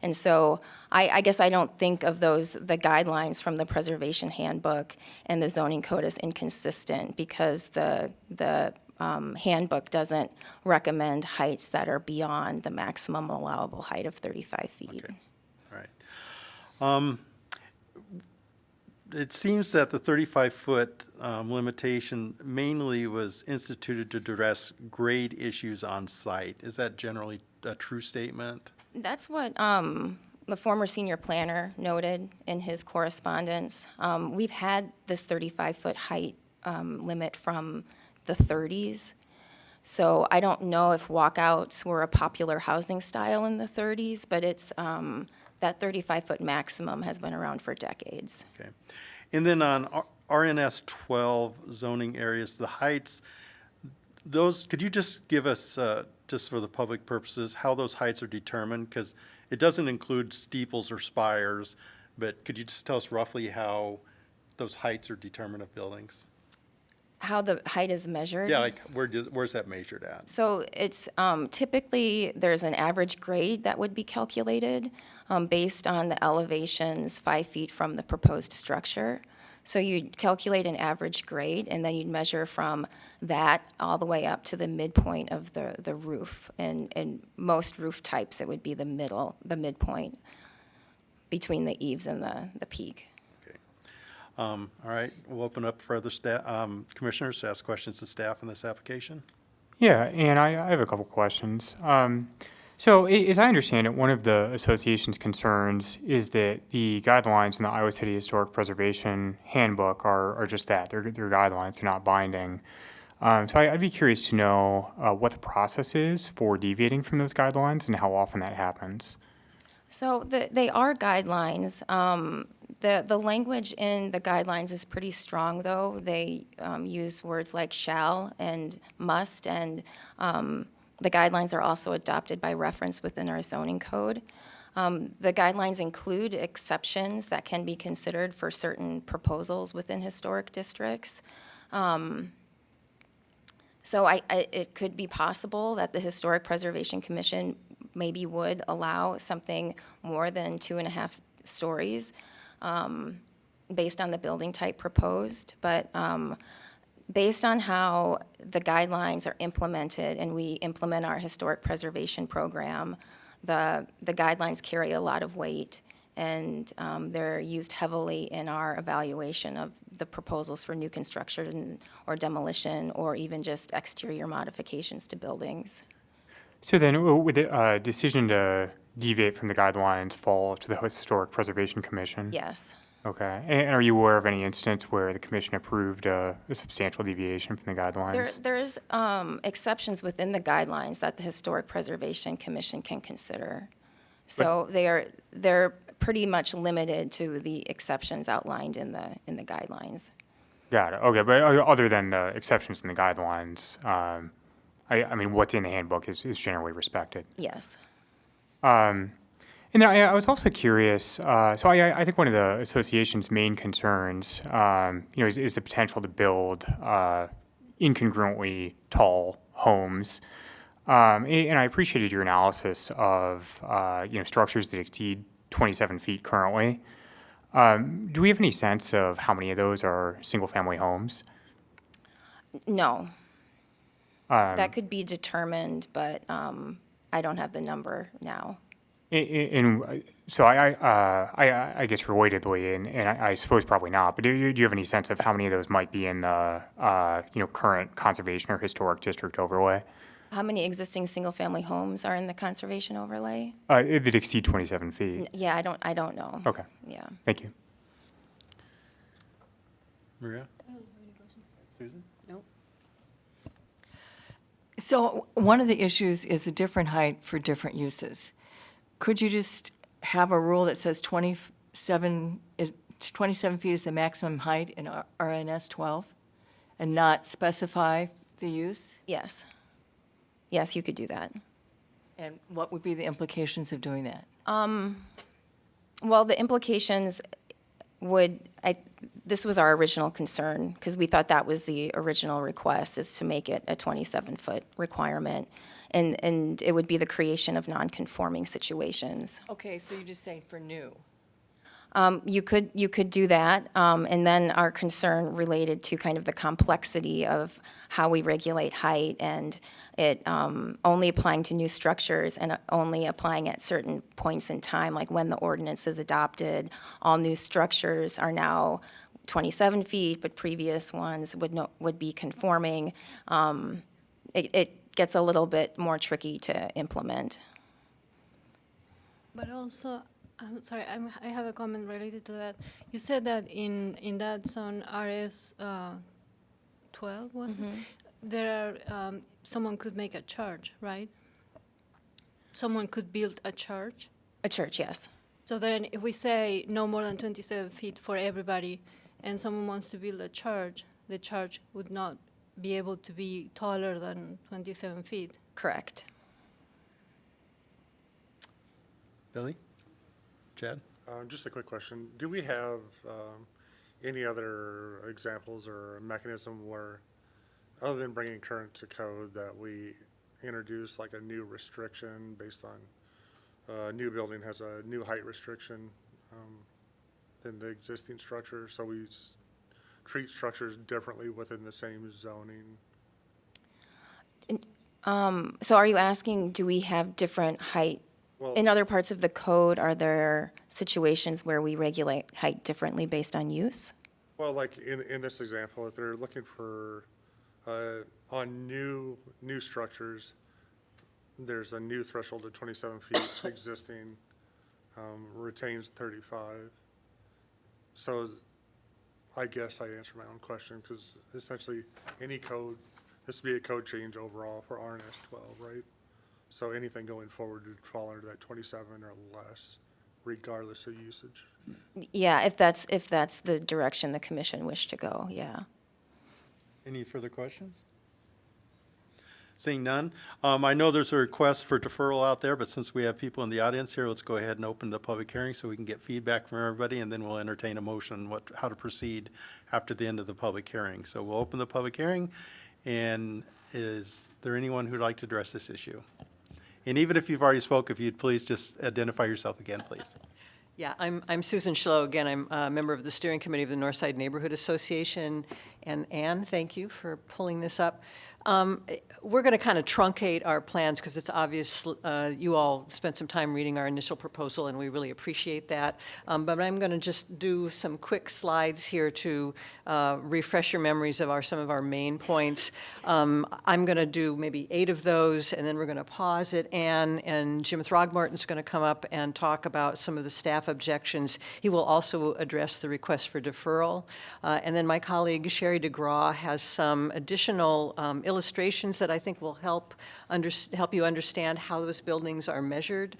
And so I guess I don't think of the guidelines from the Preservation Handbook and the zoning code as inconsistent, because the handbook doesn't recommend heights that are beyond the maximum allowable height of 35 feet. Okay. All right. It seems that the 35-foot limitation mainly was instituted to address grade issues on site. Is that generally a true statement? That's what the former senior planner noted in his correspondence. We've had this 35-foot height limit from the 30s. So I don't know if walkouts were a popular housing style in the 30s, but it's that 35-foot maximum has been around for decades. Okay. And then on RNS 12 zoning areas, the heights, those, could you just give us, just for the public purposes, how those heights are determined? Because it doesn't include steeples or spires, but could you just tell us roughly how those heights are determined of buildings? How the height is measured? Yeah, like where's that measured at? So it's typically, there's an average grade that would be calculated based on the elevations 5 feet from the proposed structure. So you'd calculate an average grade, and then you'd measure from that all the way up to the midpoint of the roof. And in most roof types, it would be the midpoint between the eaves and the peak. All right, we'll open up for other staff, commissioners to ask questions to staff on this application. Yeah, and I have a couple questions. So as I understand it, one of the association's concerns is that the guidelines in the Iowa City Historic Preservation Handbook are just that. They're guidelines, they're not binding. So I'd be curious to know what the process is for deviating from those guidelines and how often that happens. So they are guidelines. The language in the guidelines is pretty strong, though. They use words like shall and must, and the guidelines are also adopted by reference within our zoning code. The guidelines include exceptions that can be considered for certain proposals within historic districts. So it could be possible that the Historic Preservation Commission maybe would allow something more than 2.5 stories based on the building type proposed. But based on how the guidelines are implemented and we implement our historic preservation program, the guidelines carry a lot of weight, and they're used heavily in our evaluation of the proposals for new construction or demolition or even just exterior modifications to buildings. So then would the decision to deviate from the guidelines fall to the Historic Preservation Commission? Yes. Okay. And are you aware of any instance where the commission approved a substantial deviation from the guidelines? There's exceptions within the guidelines that the Historic Preservation Commission can consider. So they're pretty much limited to the exceptions outlined in the guidelines. Got it. Okay, but other than the exceptions in the guidelines, I mean, what's in the handbook is generally respected. Yes. And then I was also curious, so I think one of the association's main concerns, is the potential to build incongruently tall homes. And I appreciated your analysis of, structures that exceed 27 feet currently. Do we have any sense of how many of those are single-family homes? No. That could be determined, but I don't have the number now. And so I guess relatedly, and I suppose probably not, but do you have any sense of how many of those might be in the current conservation or historic district overlay? How many existing single-family homes are in the conservation overlay? That exceed 27 feet. Yeah, I don't know. Okay. Yeah. Thank you. Maria? Susan? Nope. So one of the issues is a different height for different uses. Could you just have a rule that says 27 feet is the maximum height in RNS 12 and not specify the use? Yes. Yes, you could do that. And what would be the implications of doing that? Well, the implications would, this was our original concern, because we thought that was the original request, is to make it a 27-foot requirement. And it would be the creation of non-conforming situations. Okay, so you're just saying for new. You could do that, and then our concern related to kind of the complexity of how we regulate height and it only applying to new structures and only applying at certain points in time, like when the ordinance is adopted. All new structures are now 27 feet, but previous ones would be conforming. It gets a little bit more tricky to implement. But also, I'm sorry, I have a comment related to that. You said that in that zone, RS 12, was it? There are, someone could make a church, right? Someone could build a church. A church, yes. So then if we say no more than 27 feet for everybody, and someone wants to build a church, the church would not be able to be taller than 27 feet. Correct. Billy? Chad? Just a quick question. Do we have any other examples or mechanism where, other than bringing current to code, that we introduce like a new restriction based on a new building has a new height restriction than the existing structure, so we treat structures differently within the same zoning? So are you asking, do we have different height? In other parts of the code, are there situations where we regulate height differently based on use? Well, like in this example, if they're looking for, on new structures, there's a new threshold of 27 feet, existing retains 35. So I guess I answered my own question, because essentially any code, this would be a code change overall for RNS 12, right? So anything going forward would fall under that 27 or less, regardless of usage. Yeah, if that's the direction the commission wished to go, yeah. Any further questions? Seeing none. I know there's a request for deferral out there, but since we have people in the audience here, let's go ahead and open the public hearing so we can get feedback from everybody, and then we'll entertain a motion how to proceed after the end of the public hearing. So we'll open the public hearing, and is there anyone who'd like to address this issue? And even if you've already spoke, if you'd please just identify yourself again, please. Yeah, I'm Susan Schlow. Again, I'm a member of the steering committee of the Northside Neighborhood Association. And Ann, thank you for pulling this up. We're going to kind of truncate our plans because it's obvious you all spent some time reading our initial proposal, and we really appreciate that. But I'm going to just do some quick slides here to refresh your memories of some of our main points. I'm going to do maybe 8 of those, and then we're going to pause it. Ann and Jim Throgmorton's going to come up and talk about some of the staff objections. He will also address the request for deferral. And then my colleague Sherry DeGraw has some additional illustrations that I think will help you understand how those buildings are measured,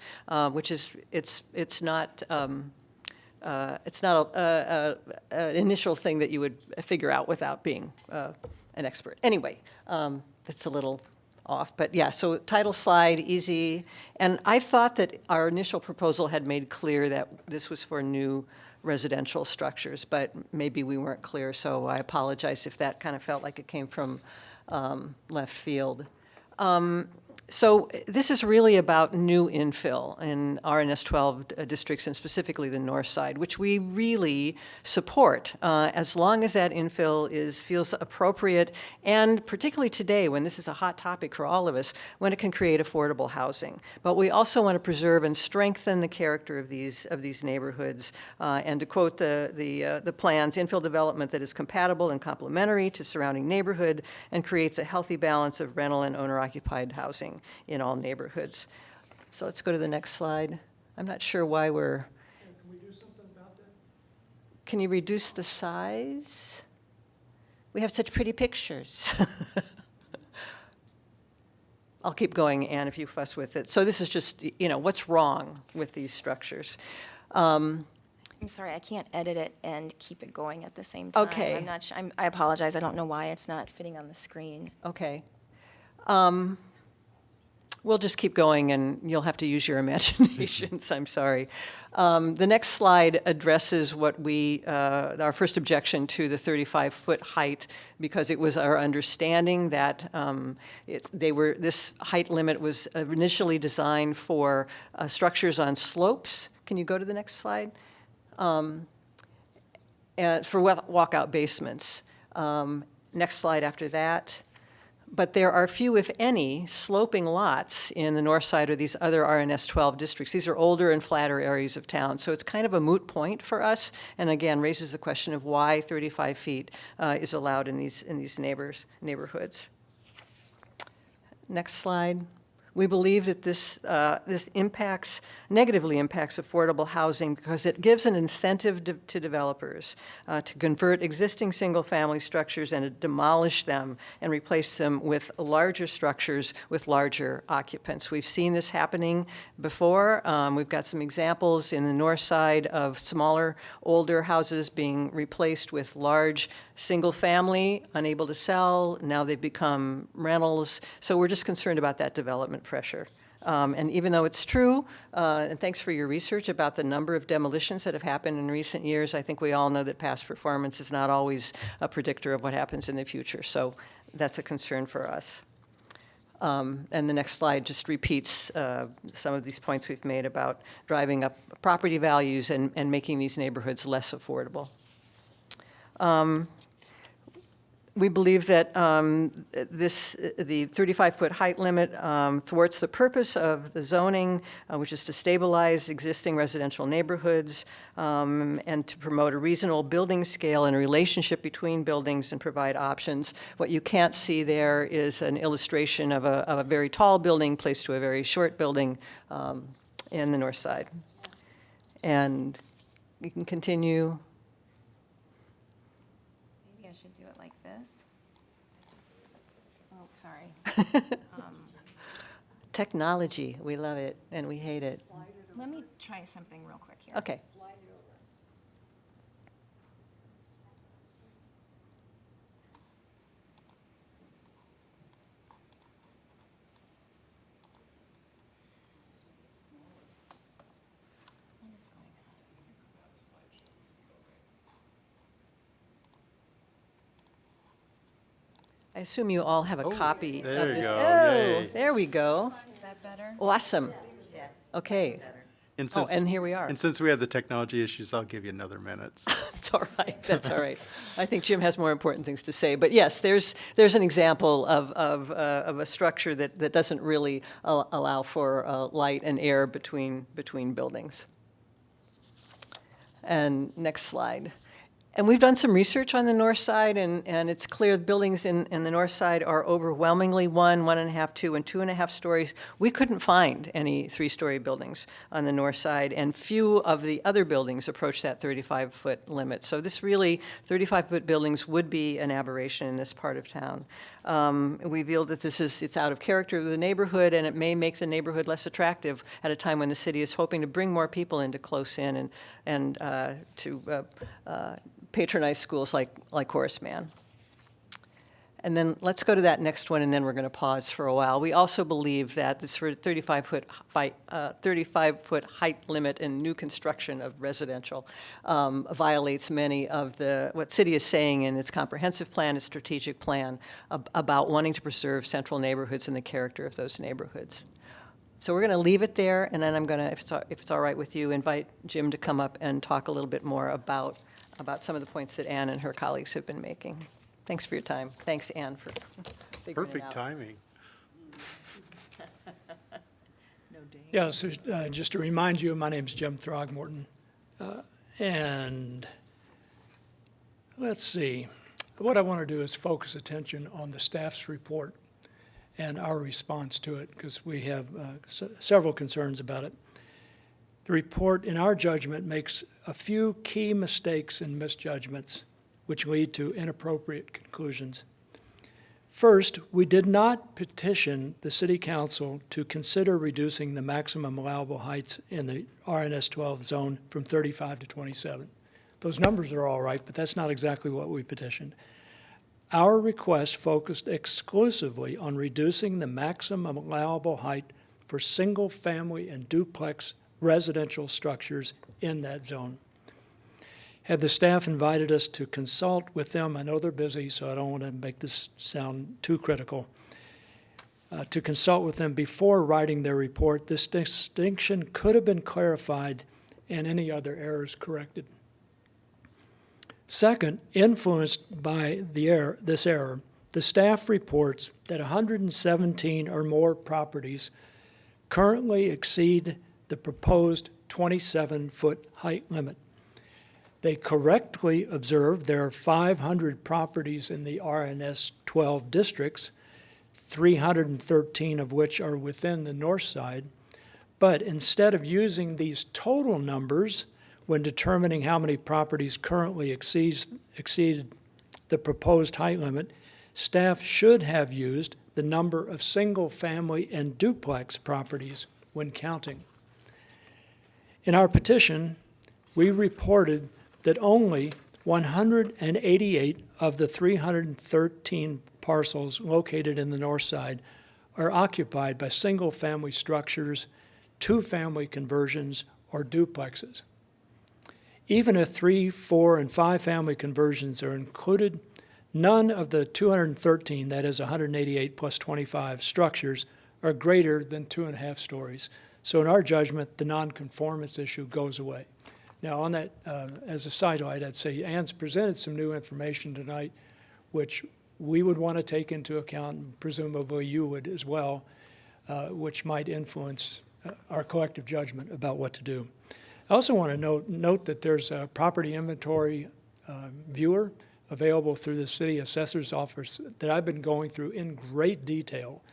which is it's not an initial thing that you would figure out without being an expert. Anyway, that's a little off, but yeah, so title slide, easy. And I thought that our initial proposal had made clear that this was for new residential structures, but maybe we weren't clear, so I apologize if that kind of felt like it came from left field. So this is really about new infill in RNS 12 districts, and specifically the north side, which we really support as long as that infill feels appropriate, and particularly today when this is a hot topic for all of us, when it can create affordable housing. But we also want to preserve and strengthen the character of these neighborhoods. And to quote the plans, infill development that is compatible and complementary to surrounding neighborhood and creates a healthy balance of rental and owner-occupied housing in all neighborhoods. So let's go to the next slide. I'm not sure why we're... Can we do something about that? Can you reduce the size? We have such pretty pictures. I'll keep going, Ann, if you fuss with it. So this is just, what's wrong with these structures? I'm sorry, I can't edit it and keep it going at the same time. Okay. I'm not sure, I apologize, I don't know why it's not fitting on the screen. Okay. We'll just keep going, and you'll have to use your imaginations, I'm sorry. The next slide addresses what our first objection to the 35-foot height, because it was our understanding that this height limit was initially designed for structures on slopes. Can you go to the next slide? And for walkout basements. Next slide after that. But there are few, if any, sloping lots in the north side or these other RNS 12 districts. These are older and flatter areas of town. So it's kind of a moot point for us, and again, raises the question of why 35 feet is allowed in these neighborhoods. Next slide. We believe that this negatively impacts affordable housing because it gives an incentive to developers to convert existing single-family structures and to demolish them and replace them with larger structures with larger occupants. We've seen this happening before. We've got some examples in the north side of smaller, older houses being replaced with large single-family, unable to sell. Now they've become rentals. So we're just concerned about that development pressure. And even though it's true, and thanks for your research about the number of demolitions that have happened in recent years, I think we all know that past performance is not always a predictor of what happens in the future. So that's a concern for us. And the next slide just repeats some of these points we've made about driving up property values and making these neighborhoods less affordable. We believe that the 35-foot height limit thwarts the purpose of the zoning, which is to stabilize existing residential neighborhoods and to promote a reasonable building scale and relationship between buildings and provide options. What you can't see there is an illustration of a very tall building placed to a very short building in the north side. And you can continue. Maybe I should do it like this. Oh, sorry. Technology, we love it and we hate it. Let me try something real quick here. Okay. What is going on? I assume you all have a copy of there you this. go. Oh, Yay. there we go. Is that better? Awesome. Yes. Okay. And Oh, and here we are. And since we had the technology issues, I'll give you another minute. So. That's all right. That's all right. I think Jim has more important things to say. But yes, there's an example of a structure that doesn't really allow for light and air between buildings. And next slide. And we've done some research on the north side, and it's clear the buildings in the north side are overwhelmingly 1, 1.5, 2, and 2.5 stories. We couldn't find any 3-story buildings on the north side, and few of the other buildings approach that 35-foot limit. So this really, 35-foot buildings would be an aberration in this part of town. We feel that it's out of character of the neighborhood, and it may make the neighborhood less attractive at a time when the city is hoping to bring more people into close in and to patronize schools like Horace Mann. And then let's go to that next one, and then we're going to pause for a while. We also believe that this 35-foot height limit in new construction of residential violates many of what city is saying in its comprehensive plan, its strategic plan, about wanting to preserve central neighborhoods and the character of those neighborhoods. So we're going to leave it there, and then I'm going to, if it's all right with you, invite Jim to come up and talk a little bit more about some of the points that Ann and her colleagues have been making. Thanks for your time. Thanks, Ann, for figuring it Perfect out. timing. Yeah, so just to remind you, my name's Jim Throgmorton. And let's see, what I want to do is focus attention on the staff's report and our response to it, because we have several concerns about it. The report, in our judgment, makes a few key mistakes and misjudgments which lead to inappropriate conclusions. First, we did not petition the City Council to consider reducing the maximum allowable heights in the RNS 12 zone from 35 to 27. Those numbers are all right, but that's not exactly what we petitioned. Our request focused exclusively on reducing the maximum allowable height for single-family and duplex residential structures in that zone. Had the staff invited us to consult with them, I know they're busy, so I don't want to make this sound too critical, to consult with them before writing their report, this distinction could have been clarified and any other errors corrected. Second, influenced by this error, the staff reports that 117 or more properties currently exceed the proposed 27-foot height limit. They correctly observe there are 500 properties in the RNS 12 districts, 313 of which are within the north side, but instead of using these total numbers when determining how many properties currently exceed the proposed height limit, staff should have used the number of single-family and duplex properties when counting. In our petition, we reported that only 188 of the 313 parcels located in the north side are occupied by single-family structures, two-family conversions, or duplexes. Even if 3, 4, and 5-family conversions are included, none of the 213, that is 188 plus 25 structures, are greater than 2.5 stories. So in our judgment, the nonconformance issue goes away. Now on that, as a sidelight, I'd say Ann's presented some new information tonight, which we would want to take into account, and presumably you would as well, which might influence our collective judgment about what to do. I also want to note that there's a property inventory viewer available through the city assessor's office that I've been going through in great detail,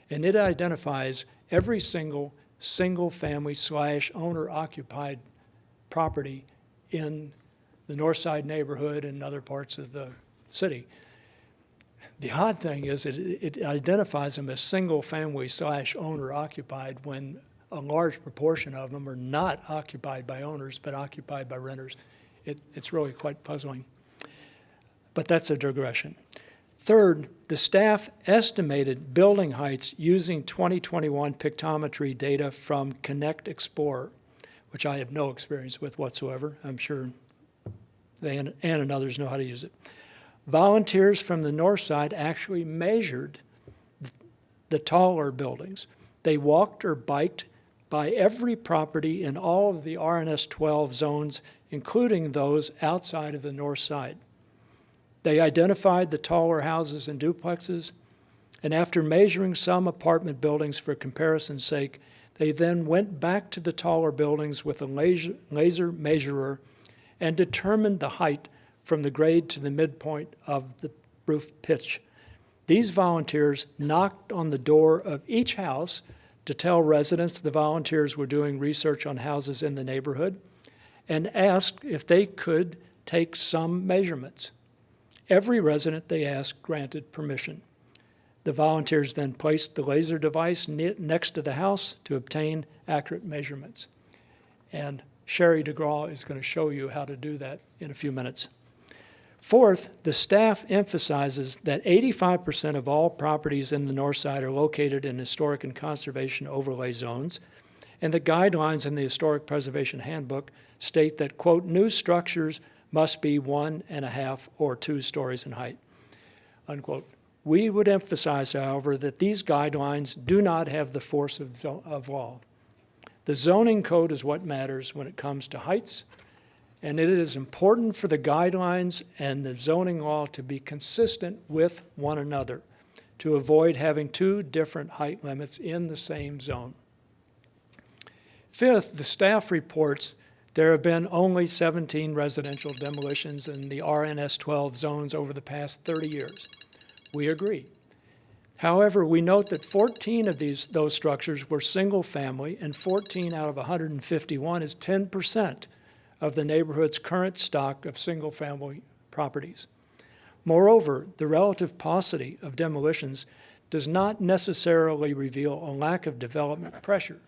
and it identifies every single-family / owner-occupied property in the north side neighborhood and other parts of the city. The odd thing is it identifies them as single-family / owner-occupied when a large proportion of them are not occupied by owners but occupied by renters. It's really quite puzzling. But that's a digression. Third, the staff estimated building heights using 2021 pictometry data from Connect Explorer, which I have no experience with whatsoever. I'm sure Ann and others know how to use it. Volunteers from the north side actually measured the taller buildings. They walked or biked by every property in all of the RNS 12 zones, including those outside of the north side. They identified the taller houses and duplexes, and after measuring some apartment buildings for comparison's sake, they then went back to the taller buildings with a laser measurer and determined the height from the grade to the midpoint of the roof pitch. These volunteers knocked on the door of each house to tell residents the volunteers were doing research on houses in the neighborhood and asked if they could take some measurements. Every resident they asked granted permission. The volunteers then placed the laser device next to the house to obtain accurate measurements. And Sherry DeGraw is going to show you how to do that in a few minutes. Fourth, the staff emphasizes that 85% of all properties in the north side are located in historic and conservation overlay zones, and the guidelines in the Historic Preservation Handbook state that, quote, new structures must be 1.5 or 2 stories in height, unquote. We would emphasize, however, that these guidelines do not have the force of law. The zoning code is what matters when it comes to heights, and it is important for the guidelines and the zoning law to be consistent with one another to avoid having 2 different height limits in the same zone. Fifth, the staff reports there have been only 17 residential demolitions in the RNS 12 zones over the past 30 years. We agree. However, we note that 14 of those structures were single family, and 14 out of 151 is 10% of the neighborhood's current stock of single family properties. Moreover, the relative paucity of demolitions does not necessarily reveal a lack of development pressure.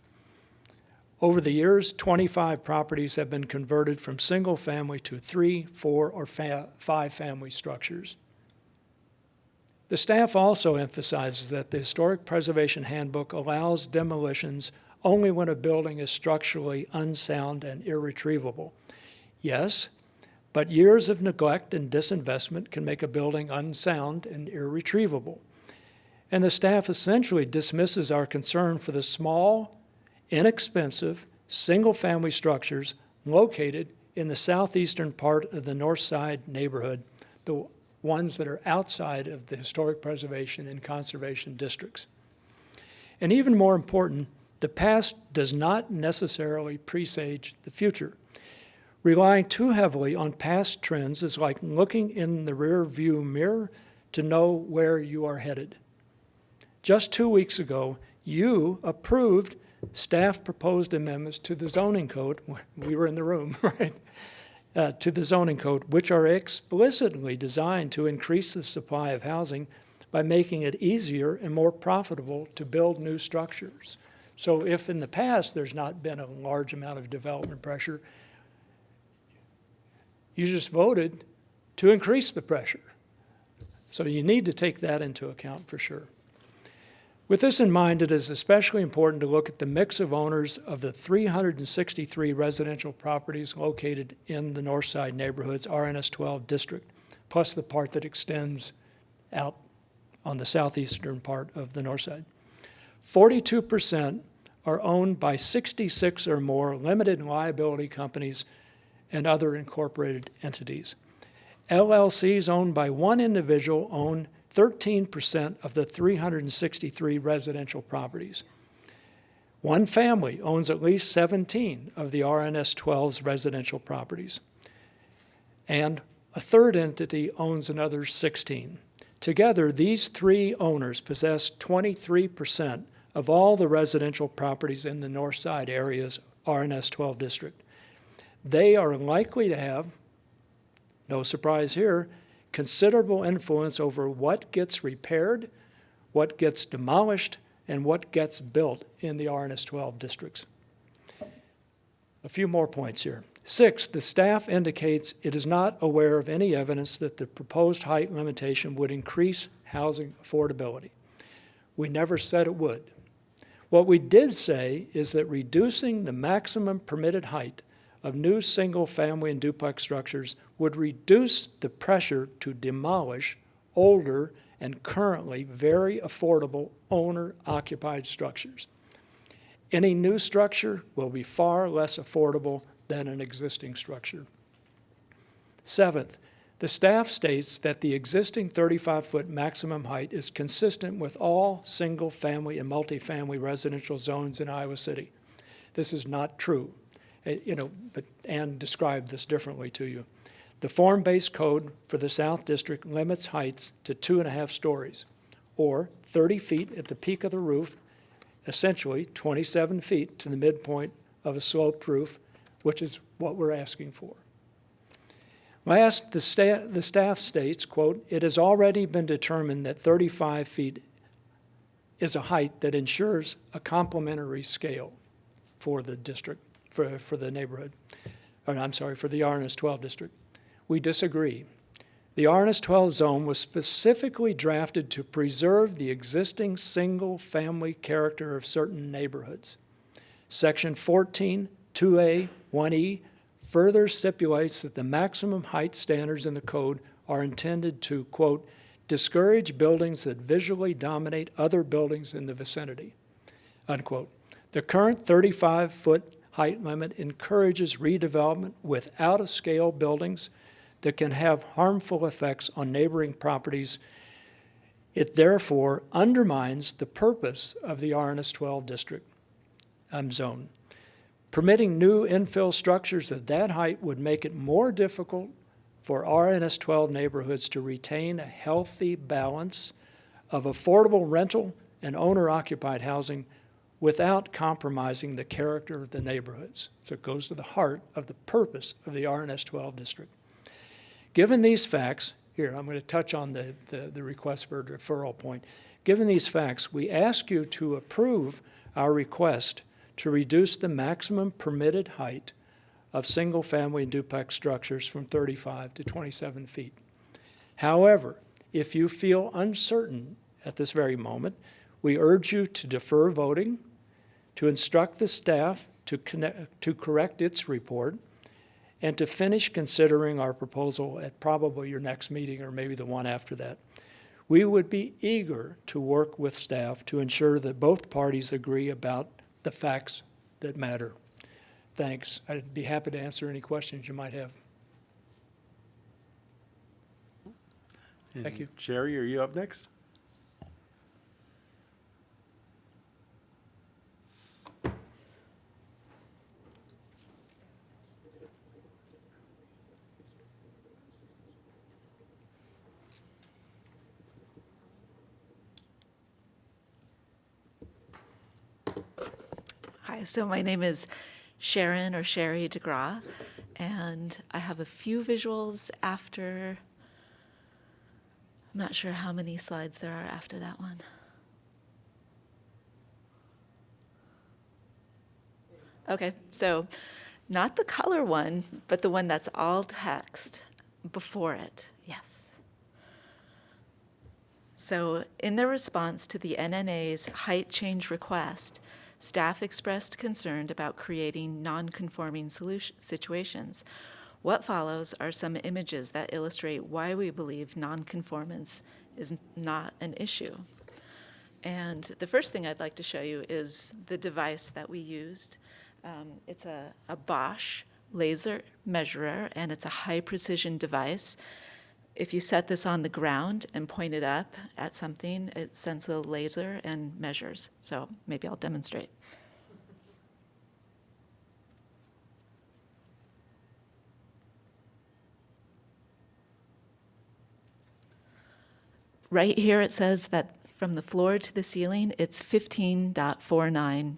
Over the years, 25 properties have been converted from single family to 3, 4, or 5 family structures. The staff also emphasizes that the Historic Preservation Handbook allows demolitions only when a building is structurally unsound and irretrievable. Yes, but years of neglect and disinvestment can make a building unsound and irretrievable. And the staff essentially dismisses our concern for the small, inexpensive, single-family structures located in the southeastern part of the North Side neighborhood, the ones that are outside of the historic preservation and conservation districts. And even more important, the past does not necessarily presage the future. Relying too heavily on past trends is like looking in the rear view mirror to know where you are headed. Just 2 weeks ago, you approved staff proposed amendments to the zoning code. We were in the room, right? To the zoning code, which are explicitly designed to increase the supply of housing by making it easier and more profitable to build new structures. So if in the past there's not been a large amount of development pressure, you just voted to increase the pressure. So you need to take that into account for sure. With this in mind, it is especially important to look at the mix of owners of the 363 residential properties located in the Northside neighborhood's RNS 12 district, plus the part that extends out on the southeastern part of the Northside. 42% are owned by 66 or more limited liability companies and other incorporated entities. LLCs owned by one individual own 13% of the 363 residential properties. One family owns at least 17 of the RNS 12's residential properties. And a third entity owns another 16. Together, these three owners possess 23% of all the residential properties in the North Side area's RNS 12 district. They are likely to have, no surprise here, considerable influence over what gets repaired, what gets demolished, and what gets built in the RNS 12 districts. A few more points here. 6, the staff indicates it is not aware of any evidence that the proposed height limitation would increase housing affordability. We never said it would. What we did say is that reducing the maximum permitted height of new single-family and duplex structures would reduce the pressure to demolish older and currently very affordable owner-occupied structures. Any new structure will be far less affordable than an existing structure. 7th, the staff states that the existing 35-foot maximum height is consistent with all single-family and multifamily residential zones in Iowa City. This is not true. But Ann described this differently to you. The form-based code for the South District limits heights to 2.5 stories, or 30 feet at the peak of the roof, essentially 27 feet to the midpoint of a sloped roof, which is what we're asking for. Last, the staff states, quote, "It has already been determined that 35 feet is a height that ensures a complementary scale for the district. For the neighborhood, or I'm sorry, for the RNS 12 district. We disagree. The RNS 12 zone was specifically drafted to preserve the existing single-family character of certain neighborhoods. Section 14, 2A, 1E further stipulates that the maximum height standards in the code are intended to, quote, discourage buildings that visually dominate other buildings in the vicinity, unquote. The current 35-foot height limit encourages redevelopment with out-of-scale buildings that can have harmful effects on neighboring properties. It therefore undermines the purpose of the RNS 12 district zone. Permitting new infill structures at that height would make it more difficult for RNS 12 neighborhoods to retain a healthy balance of affordable rental and owner-occupied housing without compromising the character of the neighborhoods. So it goes to the heart of the purpose of the RNS 12 district. Given these facts, here, I'm going to touch on the request for a deferral point. Given these facts, we ask you to approve our request to reduce the maximum permitted height of single-family and duplex structures from 35 to 27 feet. However, If you feel uncertain at this very moment, we urge you to defer voting, to instruct the staff to correct its report, and to finish considering our proposal at probably your next meeting or maybe the one after that. We would be eager to work with staff to ensure that both parties agree about the facts that matter. Thanks. I'd be happy to answer any questions you might have. Thank you. Sherry, are you up next? Hi, so my name is Sharon or Sherry DeGraw, and I have a few visuals after, I'm not sure how many slides there are after that one. Okay, so not the color one, but the one that's all text before it, yes. So in their response to the NNA's height change request, staff expressed concern about creating non-conforming situations. What follows are some images that illustrate why we believe non-conformance is not an issue. And the first thing I'd like to show you is the device that we used. It's a Bosch laser measurer, and it's a high-precision device. If you set this on the ground and point it up at something, it sends a laser and measures. So maybe I'll demonstrate. Right here it says that from the floor to the ceiling, it's 15.49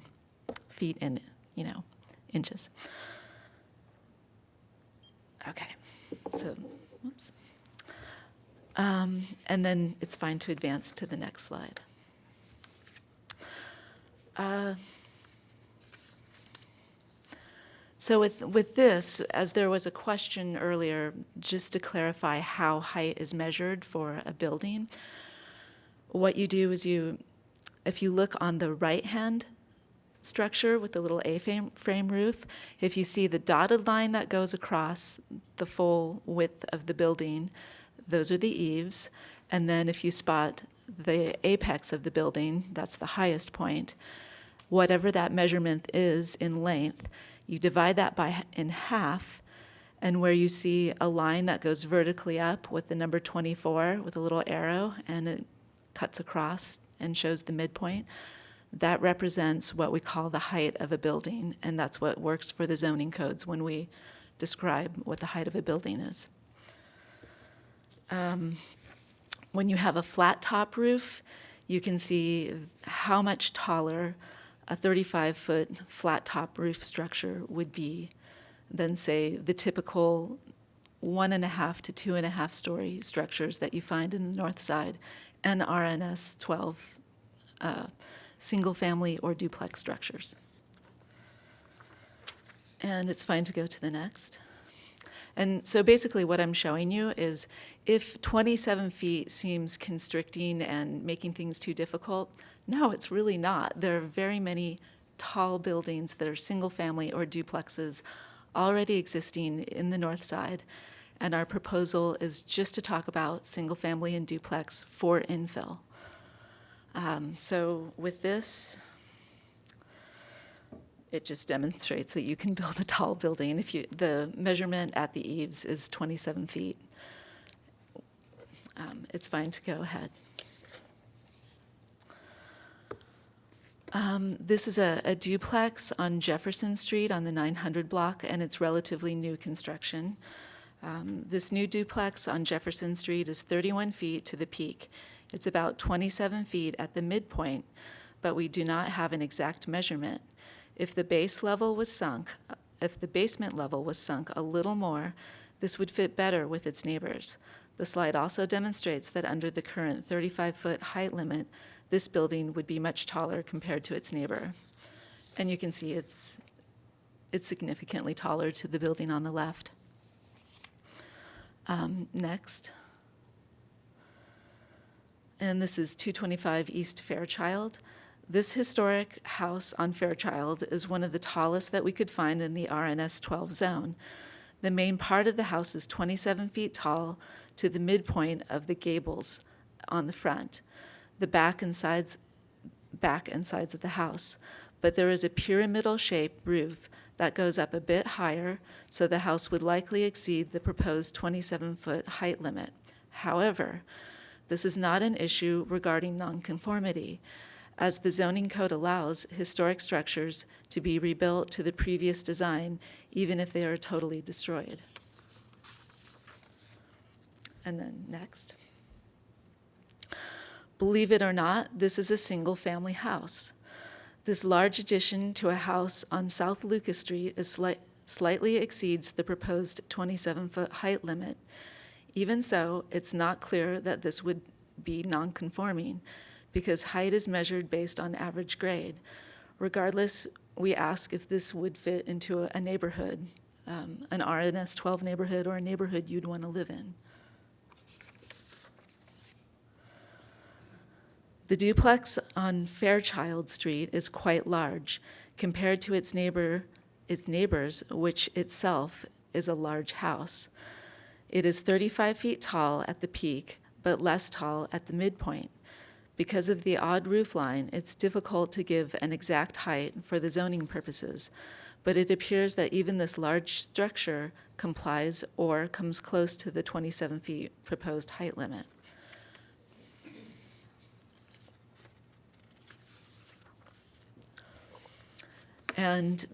feet in, inches. Okay, so, whoops. And then it's fine to advance to the next slide. So with this, as there was a question earlier, just to clarify how height is measured for a building, what you do is if you look on the right-hand structure with the little A-frame roof, if you see the dotted line that goes across the full width of the building, those are the eaves. And then if you spot the apex of the building, that's the highest point, whatever that measurement is in length, you divide that in half, and where you see a line that goes vertically up with the number 24 with a little arrow, and it cuts across and shows the midpoint, that represents what we call the height of a building, and that's what works for the zoning codes when we describe what the height of a building is. When you have a flat top roof, you can see how much taller a 35-foot flat top roof structure would be than, say, the typical 1.5 to 2.5 story structures that you find in the north side and RNS 12 single-family or duplex structures. And it's fine to go to the next. And so basically what I'm showing you is if 27 feet seems constricting and making things too difficult, no, it's really not. There are very many tall buildings that are single-family or duplexes already existing in the north side, and our proposal is just to talk about single-family and duplex for infill. So with this, it just demonstrates that you can build a tall building. The measurement at the eaves is 27 feet. It's fine to go ahead. This is a duplex on Jefferson Street on the 900 block, and it's relatively new construction. This new duplex on Jefferson Street is 31 feet to the peak. It's about 27 feet at the midpoint, but we do not have an exact measurement. If the basement level was sunk a little more, this would fit better with its neighbors. The slide also demonstrates that under the current 35-foot height limit, this building would be much taller compared to its neighbor. And you can see it's significantly taller to the building on the left. Next. and this is 225 East Fairchild. This historic house on Fairchild is one of the tallest that we could find in the RNS 12 zone. The main part of the house is 27 feet tall to the midpoint of the gables on the front, the back and sides of the house. But there is a pyramidal shaped roof that goes up a bit higher, so the house would likely exceed the proposed 27-foot height limit. However, this is not an issue regarding nonconformity, as the zoning code allows historic structures to be rebuilt to the previous design, even if they are totally destroyed. And then next. Believe it or not, this is a single-family house. This large addition to a house on South Lucas Street is slightly exceeds the proposed 27-foot height limit. Even so, it's not clear that this would be non-conforming, because height is measured based on average grade. Regardless, we ask if this would fit into a neighborhood, an RNS 12 neighborhood, or a neighborhood you'd want to live in. The duplex on Fairchild Street is quite large compared to its neighbors, which itself is a large house. It is 35 feet tall at the peak, but less tall at the midpoint. Because of the odd roof line, it's difficult to give an exact height for the zoning purposes, but it appears that even this large structure complies or comes close to the 27 feet proposed height limit. And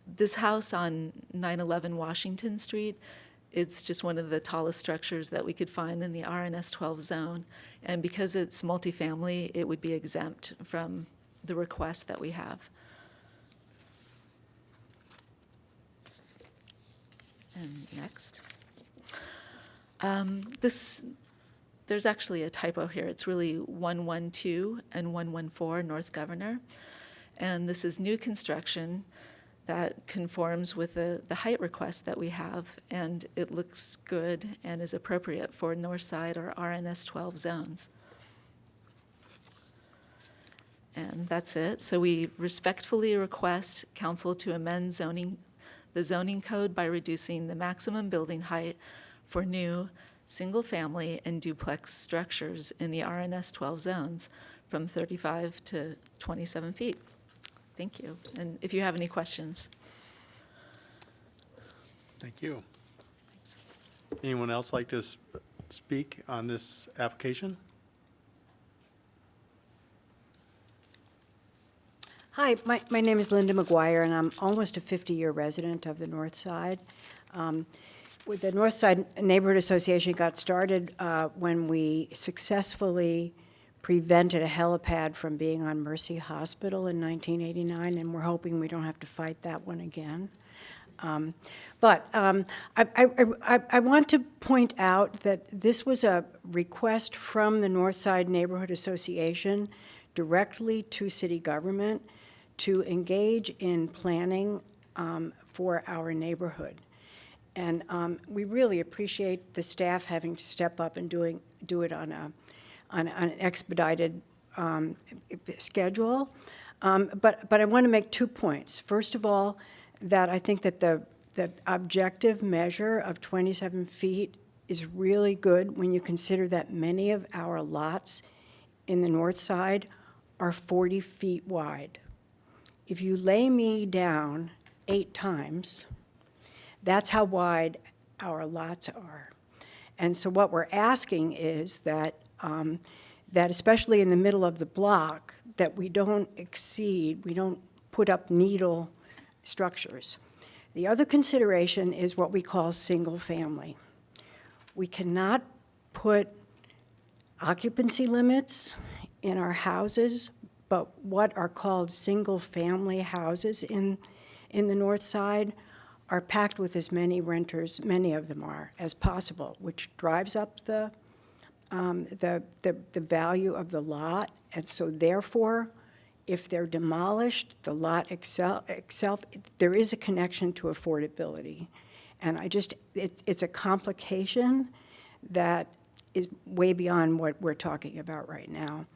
this house on 911 Washington Street, it's just one of the tallest structures that we could find in the RNS 12 zone. And because it's multifamily, it would be exempt from the request that we have. And next. There's actually a typo here. It's really 112 and 114 North Governor. And this is new construction that conforms with the height request that we have, and it looks good and is appropriate for North Side or RNS 12 zones. And that's it. So we respectfully request council to amend the zoning code by reducing the maximum building height for new single-family and duplex structures in the RNS 12 zones from 35 to 27 feet. Thank you. And if you have any questions. Thank you. Anyone else like to speak on this application? Hi, my name is Linda McGuire, and I'm almost a 50-year resident of the North Side. With the North Side Neighborhood Association got started when we successfully prevented a helipad from being on Mercy Hospital in 1989, and we're hoping we don't have to fight that one again. But I want to point out that this was a request from the Northside Neighborhood Association directly to city government to engage in planning for our neighborhood. And we really appreciate the staff having to step up and do it on an expedited schedule. But I want to make 2 points. First of all, that I think that the objective measure of 27 feet is really good when you consider that many of our lots in the north side are 40 feet wide. If you lay me down 8 times, that's how wide our lots are. And so what we're asking is that that especially in the middle of the block, that we don't put up needle structures. The other consideration is what we call single family. We cannot put occupancy limits in our houses, but what are called single family houses in the north side are packed with as many renters, many of them are, as possible, which drives up the value of the lot. And so therefore, if they're demolished, the lot itself, there is a connection to affordability. And it's a complication that is way beyond what we're talking about right now.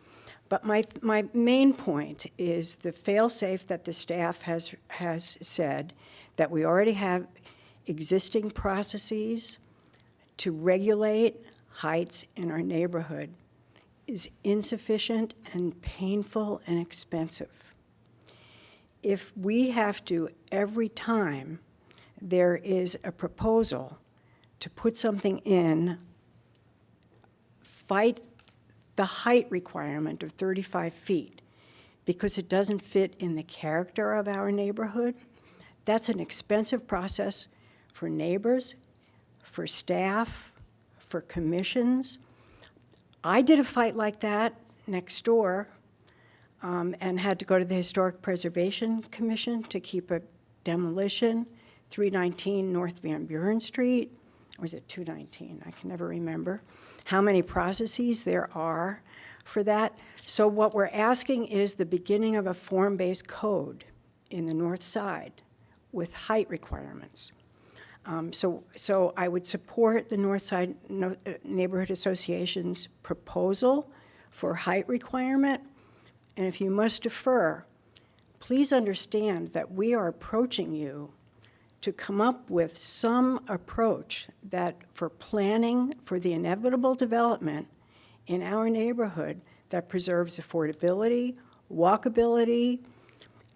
But my main point is the fail-safe that the staff has said, that we already have existing processes to regulate heights in our neighborhood, is insufficient and painful and expensive. If we have to, every time there is a proposal to put something in, fight the height requirement of 35 feet because it doesn't fit in the character of our neighborhood, that's an expensive process for neighbors, for staff, for commissions. I did a fight like that next door and had to go to the Historic Preservation Commission to keep a demolition, 319 North Van Buren Street, or is it 219? I can never remember how many processes there are for that. So what we're asking is the beginning of a form-based code in the north side with height requirements. So I would support the Northside Neighborhood Association's proposal for height requirement. And if you must defer, please understand that we are approaching you to come up with some approach that for planning for the inevitable development in our neighborhood that preserves affordability, walkability,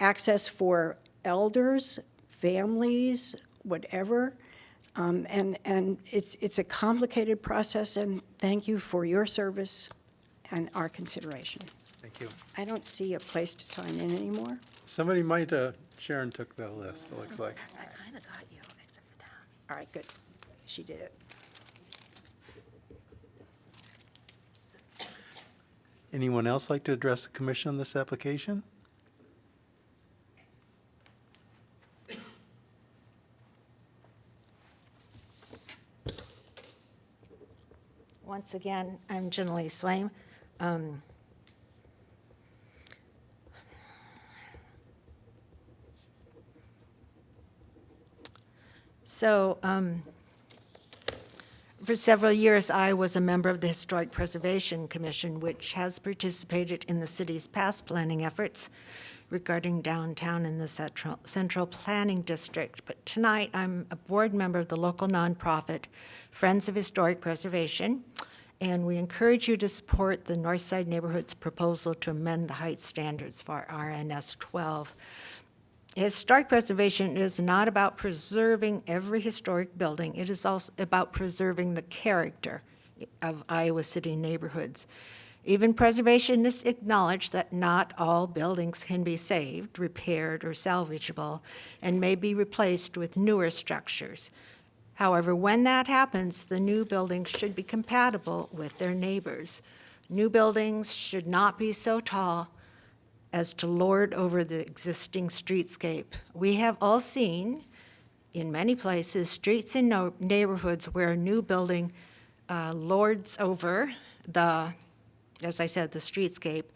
access for elders, families, whatever. And it's a complicated process, and thank you for your service and our consideration. Thank you. I don't see a place to sign in anymore. Somebody might, Sharon took the list, it looks like. I kind of got you, except for that. All right, good. She did it. Anyone else like to address the commission on this application? Once again, I'm Jenalee Swaim. For several years, I was a member of the Historic Preservation Commission, which has participated in the city's past planning efforts regarding downtown in the Central Planning District. But tonight, I'm a board member of the local nonprofit Friends of Historic Preservation, and we encourage you to support the Northside Neighborhood's proposal to amend the height standards for RNS 12. Historic preservation is not about preserving every historic building. It is also about preserving the character of Iowa City neighborhoods. Even preservationists acknowledge that not all buildings can be saved, repaired, or salvageable, and may be replaced with newer structures. However, when that happens, the new buildings should be compatible with their neighbors. New buildings should not be so tall as to lord over the existing streetscape. We have all seen, in many places, streets in neighborhoods where a new building lords over as I said, the streetscape.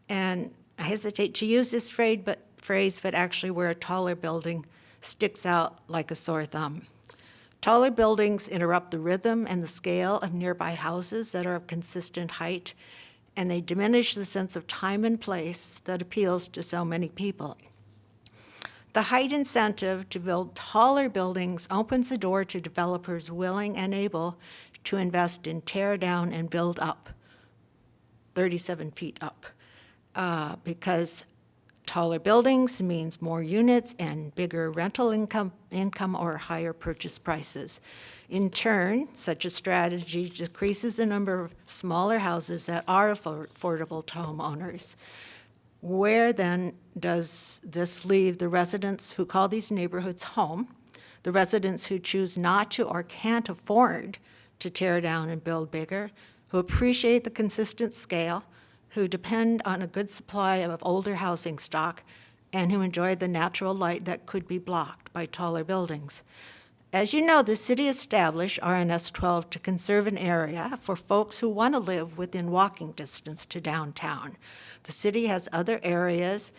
And I hesitate to use this phrase, but actually where a taller building sticks out like a sore thumb. Taller buildings interrupt the rhythm and the scale of nearby houses that are of consistent height, and they diminish the sense of time and place that appeals to so many people. The height incentive to build taller buildings opens the door to developers willing and able to invest in tear down and build up, 37 feet up, because taller buildings means more units and bigger rental income or higher purchase prices. In turn, such a strategy decreases the number of smaller houses that are affordable to homeowners. Where then does this leave the residents who call these neighborhoods home, the residents who choose not to or can't afford to tear down and build bigger, who appreciate the consistent scale, who depend on a good supply of older housing stock, and who enjoy the natural light that could be blocked by taller buildings? As you know, the city established RNS 12 to conserve an area for folks who want to live within walking distance to downtown. The city has other areas,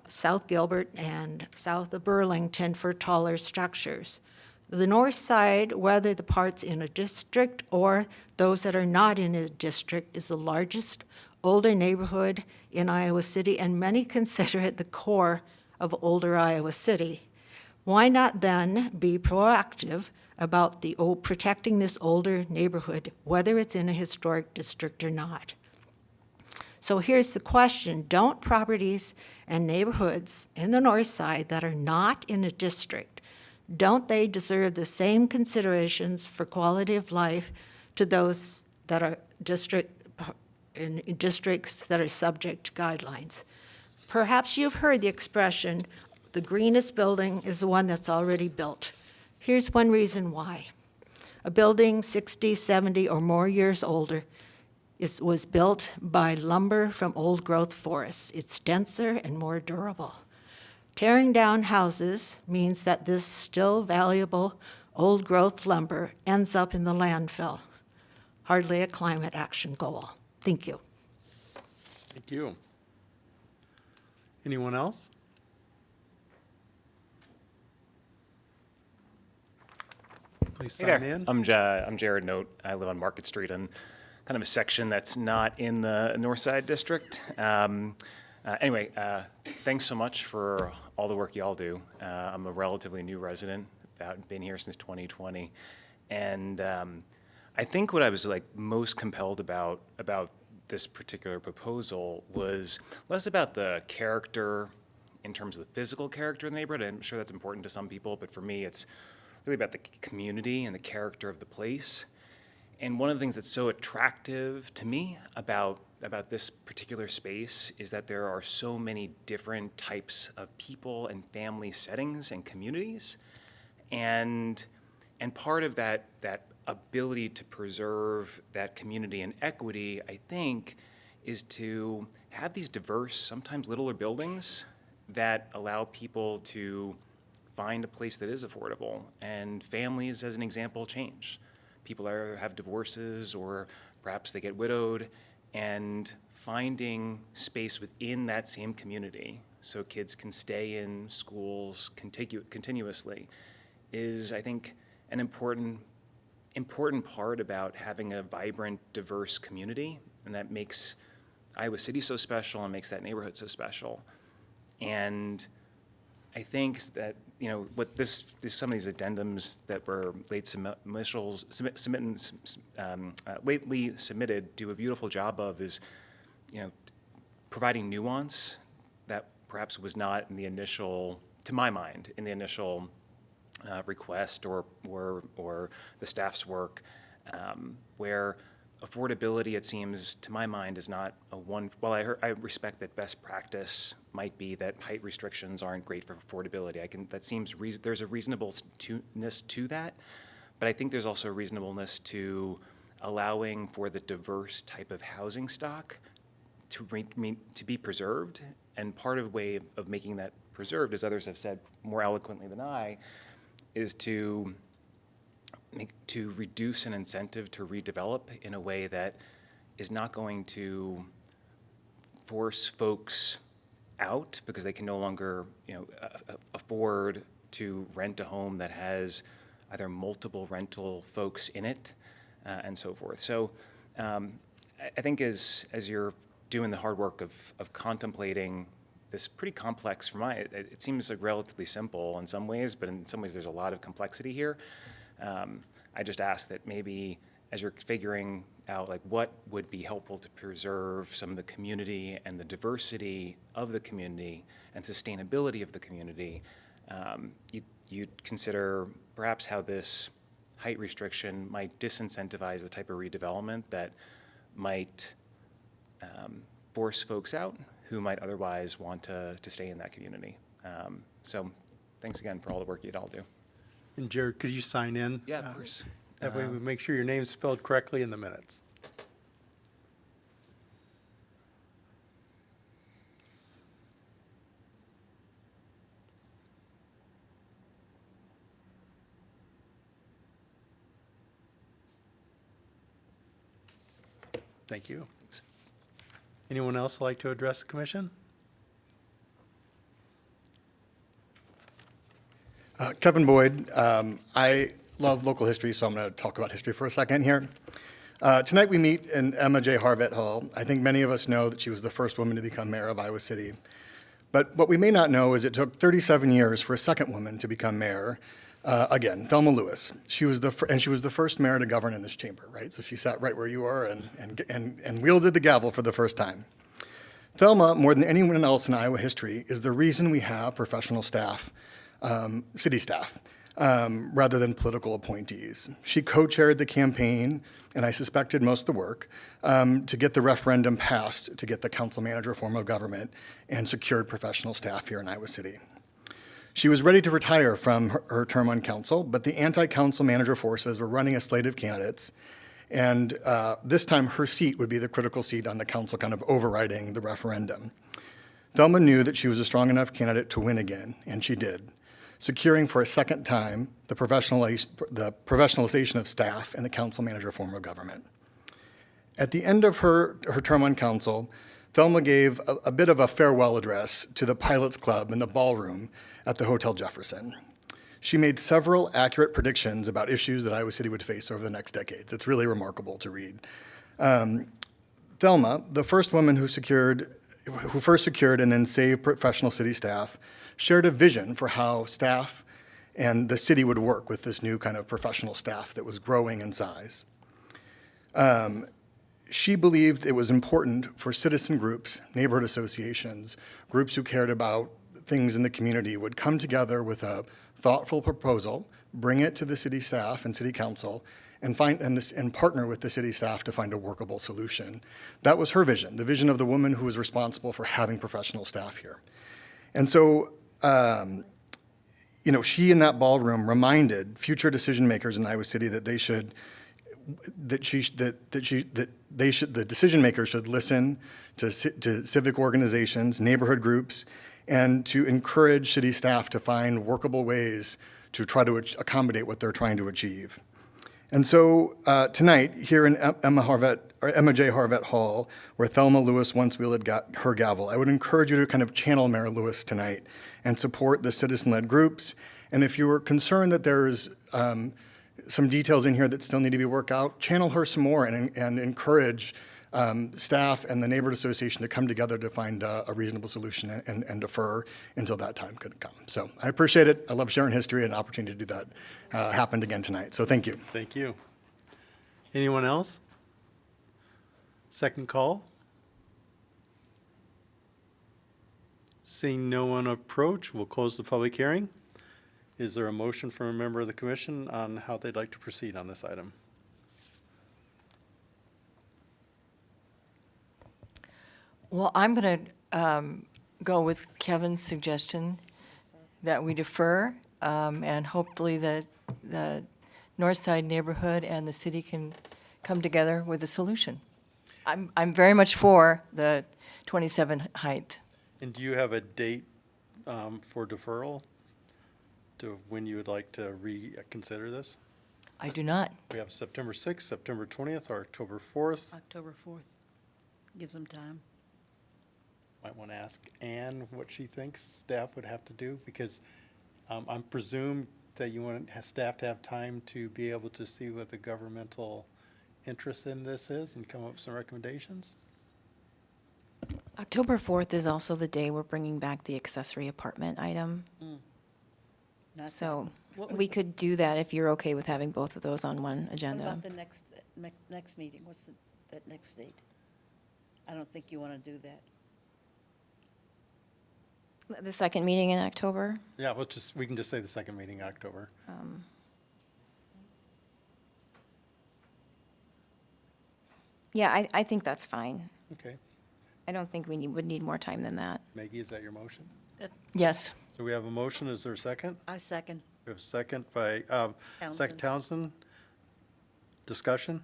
South Gilbert and south of Burlington, for taller structures. The north side, whether the parts in a district or those that are not in a district, is the largest older neighborhood in Iowa City, and many consider it the core of older Iowa City. Why not then be proactive about protecting this older neighborhood, whether it's in a historic district or not? So here's the question. Don't properties and neighborhoods in the north side that are not in a district, don't they deserve the same considerations for quality of life to those that are in districts that are subject to guidelines? Perhaps you've heard the expression, the greenest building is the one that's already built. Here's one reason why. A building 60, 70, or more years older was built by lumber from old-growth forests. It's denser and more durable. Tearing down houses means that this still valuable old-growth lumber ends up in the landfill. Hardly a climate action goal. Thank you. Thank you. Anyone else? Please Hey sign there. in. I'm Jared Note. I live on Market Street in kind of a section that's not in the North Side District. Anyway, thanks so much for all the work y'all do. I'm a relatively new resident, been here since 2020. And I think what I was like most compelled about this particular proposal was less about the character in terms of the physical character of the neighborhood. I'm sure that's important to some people, but for me, it's really about the community and the character of the place. And one of the things that's so attractive to me about this particular space is that there are so many different types of people and family settings and communities. And part of that ability to preserve that community and equity, I think, is to have these diverse, sometimes littler buildings that allow people to find a place that is affordable. And families, as an example, change. People either have divorces or perhaps they get widowed, and finding space within that same community so kids can stay in schools continuously is, I think, an important part about having a vibrant, diverse community, and that makes Iowa City so special and makes that neighborhood so special. And I think that, you know, what some of these addendums that were lately submitted do a beautiful job of is, you know, providing nuance that perhaps was not in the initial, to my mind, in the initial request or the staff's work, where affordability, it seems, to my mind, is not a one. Well, I respect that best practice might be that height restrictions aren't great for affordability. That seems there's a reasonableness to that, but I think there's also a reasonableness to allowing for the diverse type of housing stock to be preserved. And part of the way of making that preserved, as others have said more eloquently than I, is to reduce an incentive to redevelop in a way that is not going to force folks out because they can no longer, you know, afford to rent a home that has either multiple rental folks in it and so forth. So I think as you're doing the hard work of contemplating this pretty complex, it seems like relatively simple in some ways, but in some ways there's a lot of complexity here. I just ask that maybe as you're figuring out like what would be helpful to preserve some of the community and the diversity of the community and sustainability of the community, you'd consider perhaps how this height restriction might disincentivize the type of redevelopment that might force folks out who might otherwise want to stay in that community. So thanks again for all the work you'd all do. And Jared, could you sign in? Yeah, of course. That way we make sure your name's spelled correctly in the minutes. Thank you. Anyone else like to address the commission? Kevin Boyd. I love local history, so I'm going to talk about history for a second here. Tonight we meet in Emma J. Harvett Hall. I think many of us know that she was the first woman to become mayor of Iowa City. But what we may not know is it took 37 years for a second woman to become mayor. Again, Thelma Lewis. She was the first mayor to govern in this chamber, right? So she sat right where you are and wielded the gavel for the first time. Thelma, more than anyone else in Iowa history, is the reason we have professional staff, city staff, rather than political appointees. She co-chaired the campaign, and I suspected most of the work, to get the referendum passed to get the council manager form of government and secured professional staff here in Iowa City. She was ready to retire from her term on council, but the anti-council manager forces were running a slate of candidates, and this time her seat would be the critical seat on the council, kind of overriding the referendum. Thelma knew that she was a strong enough candidate to win again, and she did, securing for a second time the professionalization of staff and the council manager form of government. At the end of her term on council, Thelma gave a bit of a farewell address to the Pilots Club in the ballroom at the Hotel Jefferson. She made several accurate predictions about issues that Iowa City would face over the next decades. It's really remarkable to read. Thelma, the first woman who first secured and then saved professional city staff, shared a vision for how staff and the city would work with this new kind of professional staff that was growing in size. She believed it was important for citizen groups, neighborhood associations, groups who cared about things in the community would come together with a thoughtful proposal, bring it to the city staff and city council, and partner with the city staff to find a workable solution. That was her vision, the vision of the woman who was responsible for having professional staff here. And so, she in that ballroom reminded future decision makers in Iowa City that the decision makers should listen to civic organizations, neighborhood groups, and to encourage city staff to find workable ways to try to accommodate what they're trying to achieve. And so tonight, here in Emma J. Harvett Hall, where Thelma Lewis once wielded her gavel, I would encourage you to kind of channel Mayor Lewis tonight and support the citizen-led groups. And if you are concerned that there's some details in here that still need to be worked out, channel her some more and encourage staff and the neighborhood association to come together to find a reasonable solution and defer until that time could come. So I appreciate it. I love sharing history, and an opportunity to do that happened again tonight. So thank you. Thank you. Anyone else? Second call? Seeing no one approach, we'll close the public hearing. Is there a motion from a member of the commission on how they'd like to proceed on this item? Well, I'm going to go with Kevin's suggestion that we defer, and hopefully the North Side neighborhood and the city can come together with a solution. I'm very much for the 27 height. And do you have a date for deferral to when you would like to reconsider this? I do not. We have September 6th, September 20th, or October 4th. October 4th. Gives them time. Might want to ask Ann what she thinks staff would have to do, because I'm presumed that you want staff to have time to be able to see what the governmental interest in this is and come up with some recommendations. October 4th is also the day we're bringing back the accessory apartment item. So we could do that if you're okay with having both of those on one agenda. What about the next meeting? What's that next date? I don't think you want to do that. The second meeting in October? Yeah, we can just say the second meeting in October. Yeah, I think that's fine. Okay. I don't think we would need more time than that. Maggie, is that your motion? Yes. So we have a motion. Is there a second? I second. We have a second by Zach Townsend. Discussion?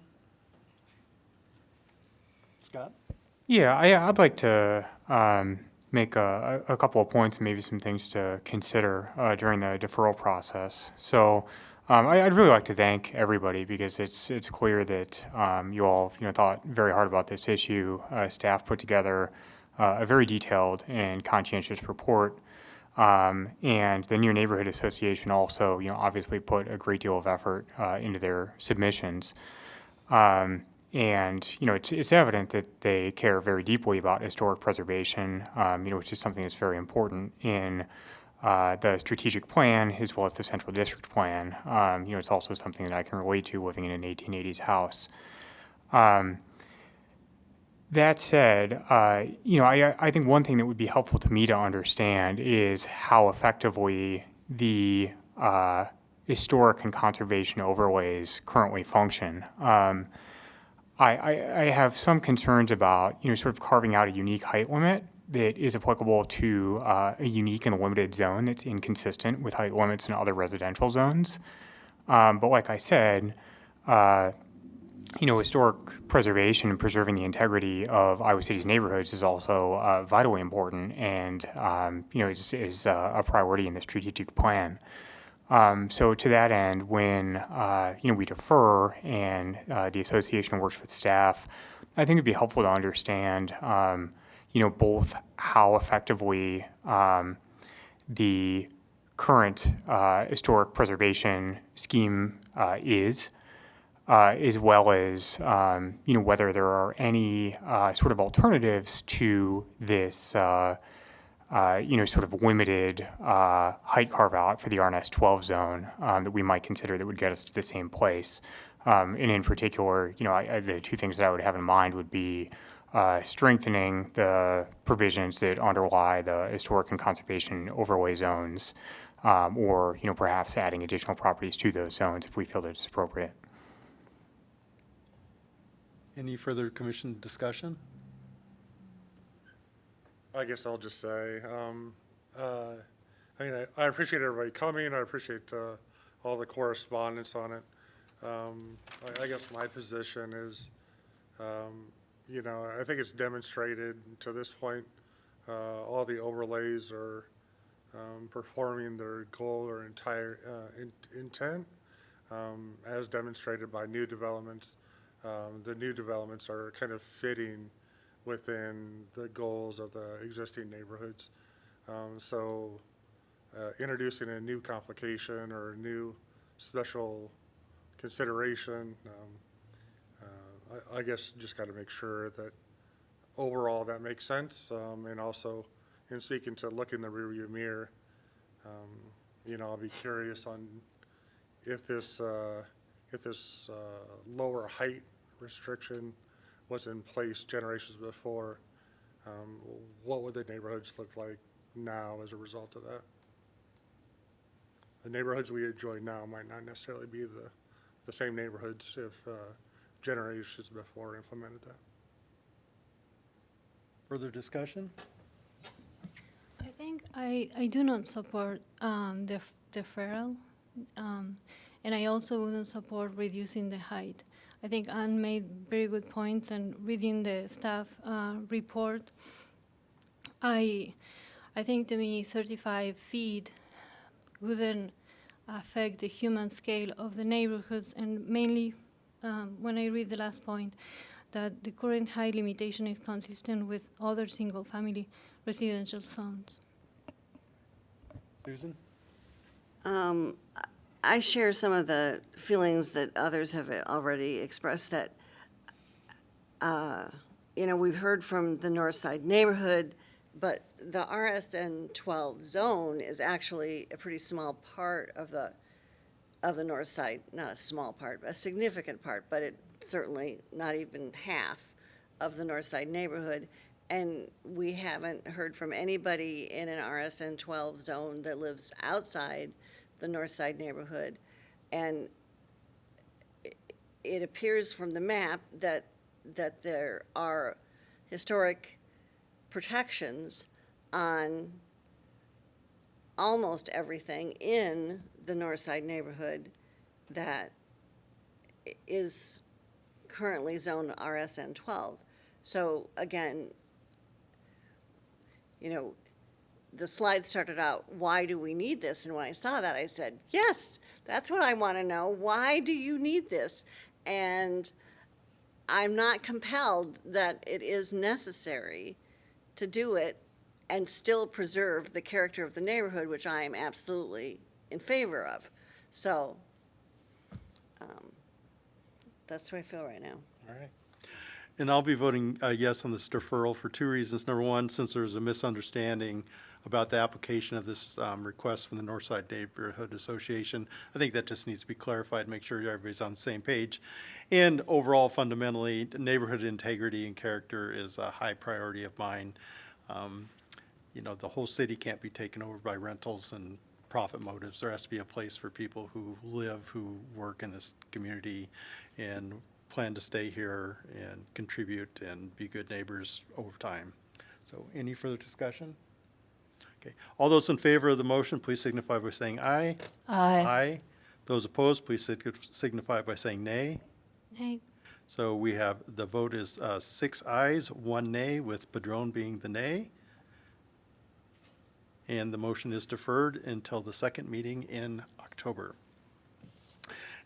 Scott? Yeah, I'd like to make a couple of points, maybe some things to consider during the deferral process. So I'd really like to thank everybody, because it's clear that you all thought very hard about this issue. Staff put together a very detailed and conscientious report And the Near Neighborhood Association also, obviously put a great deal of effort into their submissions. And, it's evident that they care very deeply about historic preservation, which is something that's very important in the strategic plan as well as the central district plan. It's also something that I can relate to living in an 1880s house. That said, I think one thing that would be helpful to me to understand is how effectively the historic and conservation overlays currently function. I have some concerns about, sort of carving out a unique height limit that is applicable to a unique and limited zone that's inconsistent with height limits in other residential zones. But like I said, historic preservation and preserving the integrity of Iowa City's neighborhoods is also vitally important and, is a priority in the strategic plan. So to that end, when, we defer and the association works with staff, I think it'd be helpful to understand, both how effectively the current historic preservation scheme is, as well as, whether there are any sort of alternatives to this sort of limited height carve-out for the RNS 12 zone that we might consider that would get us to the same place. And in particular, the two things that I would have in mind would be strengthening the provisions that underlie the historic and conservation overlay zones, or, perhaps adding additional properties to those zones if we feel that it's appropriate. Any further commission discussion? I guess I'll just say, I appreciate everybody coming. I appreciate all the correspondence on it. I guess my position is, I think it's demonstrated to this point, all the overlays are performing their goal or entire intent, as demonstrated by new developments. The new developments are kind of fitting within the goals of the existing neighborhoods. So introducing a new complication or a new special consideration, I guess just got to make sure that overall that makes sense. And also in speaking to look in the rearview mirror, I'll be curious on if this lower height restriction was in place generations before, what would the neighborhoods look like now as a result of that? The neighborhoods we enjoy now might not necessarily be the same neighborhoods if generations before implemented that. Further discussion? I think I do not support deferral, and I also wouldn't support reducing the height. I think Ann made very good points, and reading the staff report, I think to me 35 feet wouldn't affect the human scale of the neighborhoods, and mainly when I read the last point, that the current height limitation is consistent with other single-family residential zones. Susan? I share some of the feelings that others have already expressed that, we've heard from the North Side neighborhood, but the RSN 12 zone is actually a pretty small part of the North Side, not a small part, a significant part, but it's certainly not even half of the North Side neighborhood. And we haven't heard from anybody in an RSN 12 zone that lives outside the North Side neighborhood. And it appears from the map that there are historic protections on almost everything in the North Side neighborhood that is currently zoned RSN 12. So again, the slide started out, why do we need this? And when I saw that, I said, yes, that's what I want to know. Why do you need this? And I'm not compelled that it is necessary to do it and still preserve the character of the neighborhood, which I am absolutely in favor of. So, that's how I feel right now. All right. And I'll be voting yes on this deferral for two reasons. Number one, since there's a misunderstanding about the application of this request from the Northside Neighborhood Association, I think that just needs to be clarified, make sure everybody's on the same page. And overall, fundamentally, neighborhood integrity and character is a high priority of mine. You know, the whole city can't be taken over by rentals and profit motives. There has to be a place for people who live, who work in this community and plan to stay here and contribute and be good neighbors over time. So any further discussion? Okay. All those in favor of the motion, please signify by saying aye. Aye. Aye. Those opposed, please signify by saying nay. Nay. So we have, the vote is 6 ayes, 1 nay, with Padron being the nay. And the motion is deferred until the second meeting in October.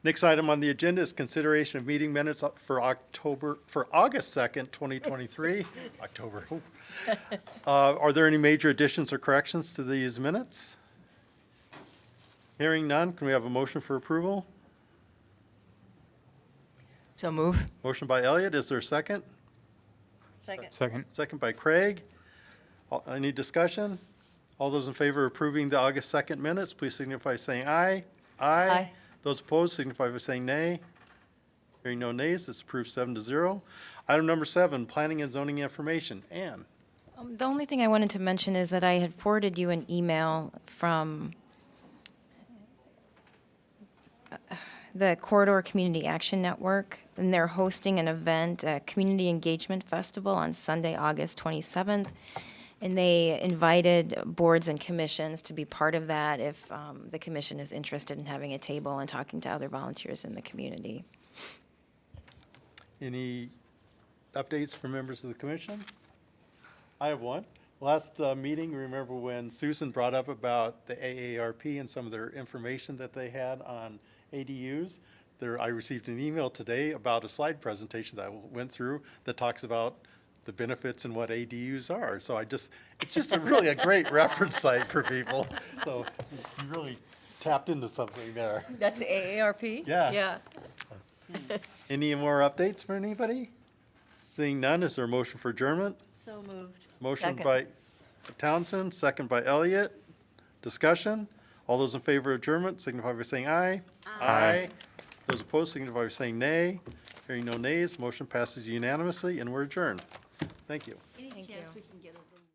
Next item on the agenda is consideration of meeting minutes for August 2nd, 2023. October. Are there any major additions or corrections to these minutes? Hearing none, can we have a motion for approval? So move. Motion by Elliott, is there a second? Second. Second. Second by Craig. Any discussion? All those in favor of approving the August 2nd minutes, please signify by saying aye. Aye. Those opposed signify by saying nay. Hearing no nays, it's approved 7-0. Item number 7, planning and zoning information. Ann? The only thing I wanted to mention is that I had forwarded you an email from the Corridor Community Action Network, and they're hosting an event, a Community Engagement Festival on Sunday, August 27th. And they invited boards and commissions to be part of that if the commission is interested in having a table and talking to other volunteers in the community. Any updates from members of the commission? I have one. Last meeting, remember when Susan brought up about the AARP and some of their information that they had on ADUs? I received an email today about a slide presentation that I went through that talks about the benefits and what ADUs are. So it's just really a great reference site for people. So you really tapped into something there. That's the AARP? Yeah. Yeah. Any more updates for anybody? Seeing none, is there a motion for adjournment? So moved. Motion Second. by Townsend, second by Elliott. Discussion? All those in favor of adjournment signify by saying aye. Aye. Those opposed signify by saying nay. Hearing no nays, motion passes unanimously, and we're adjourned. Thank you. Any chance we can get a little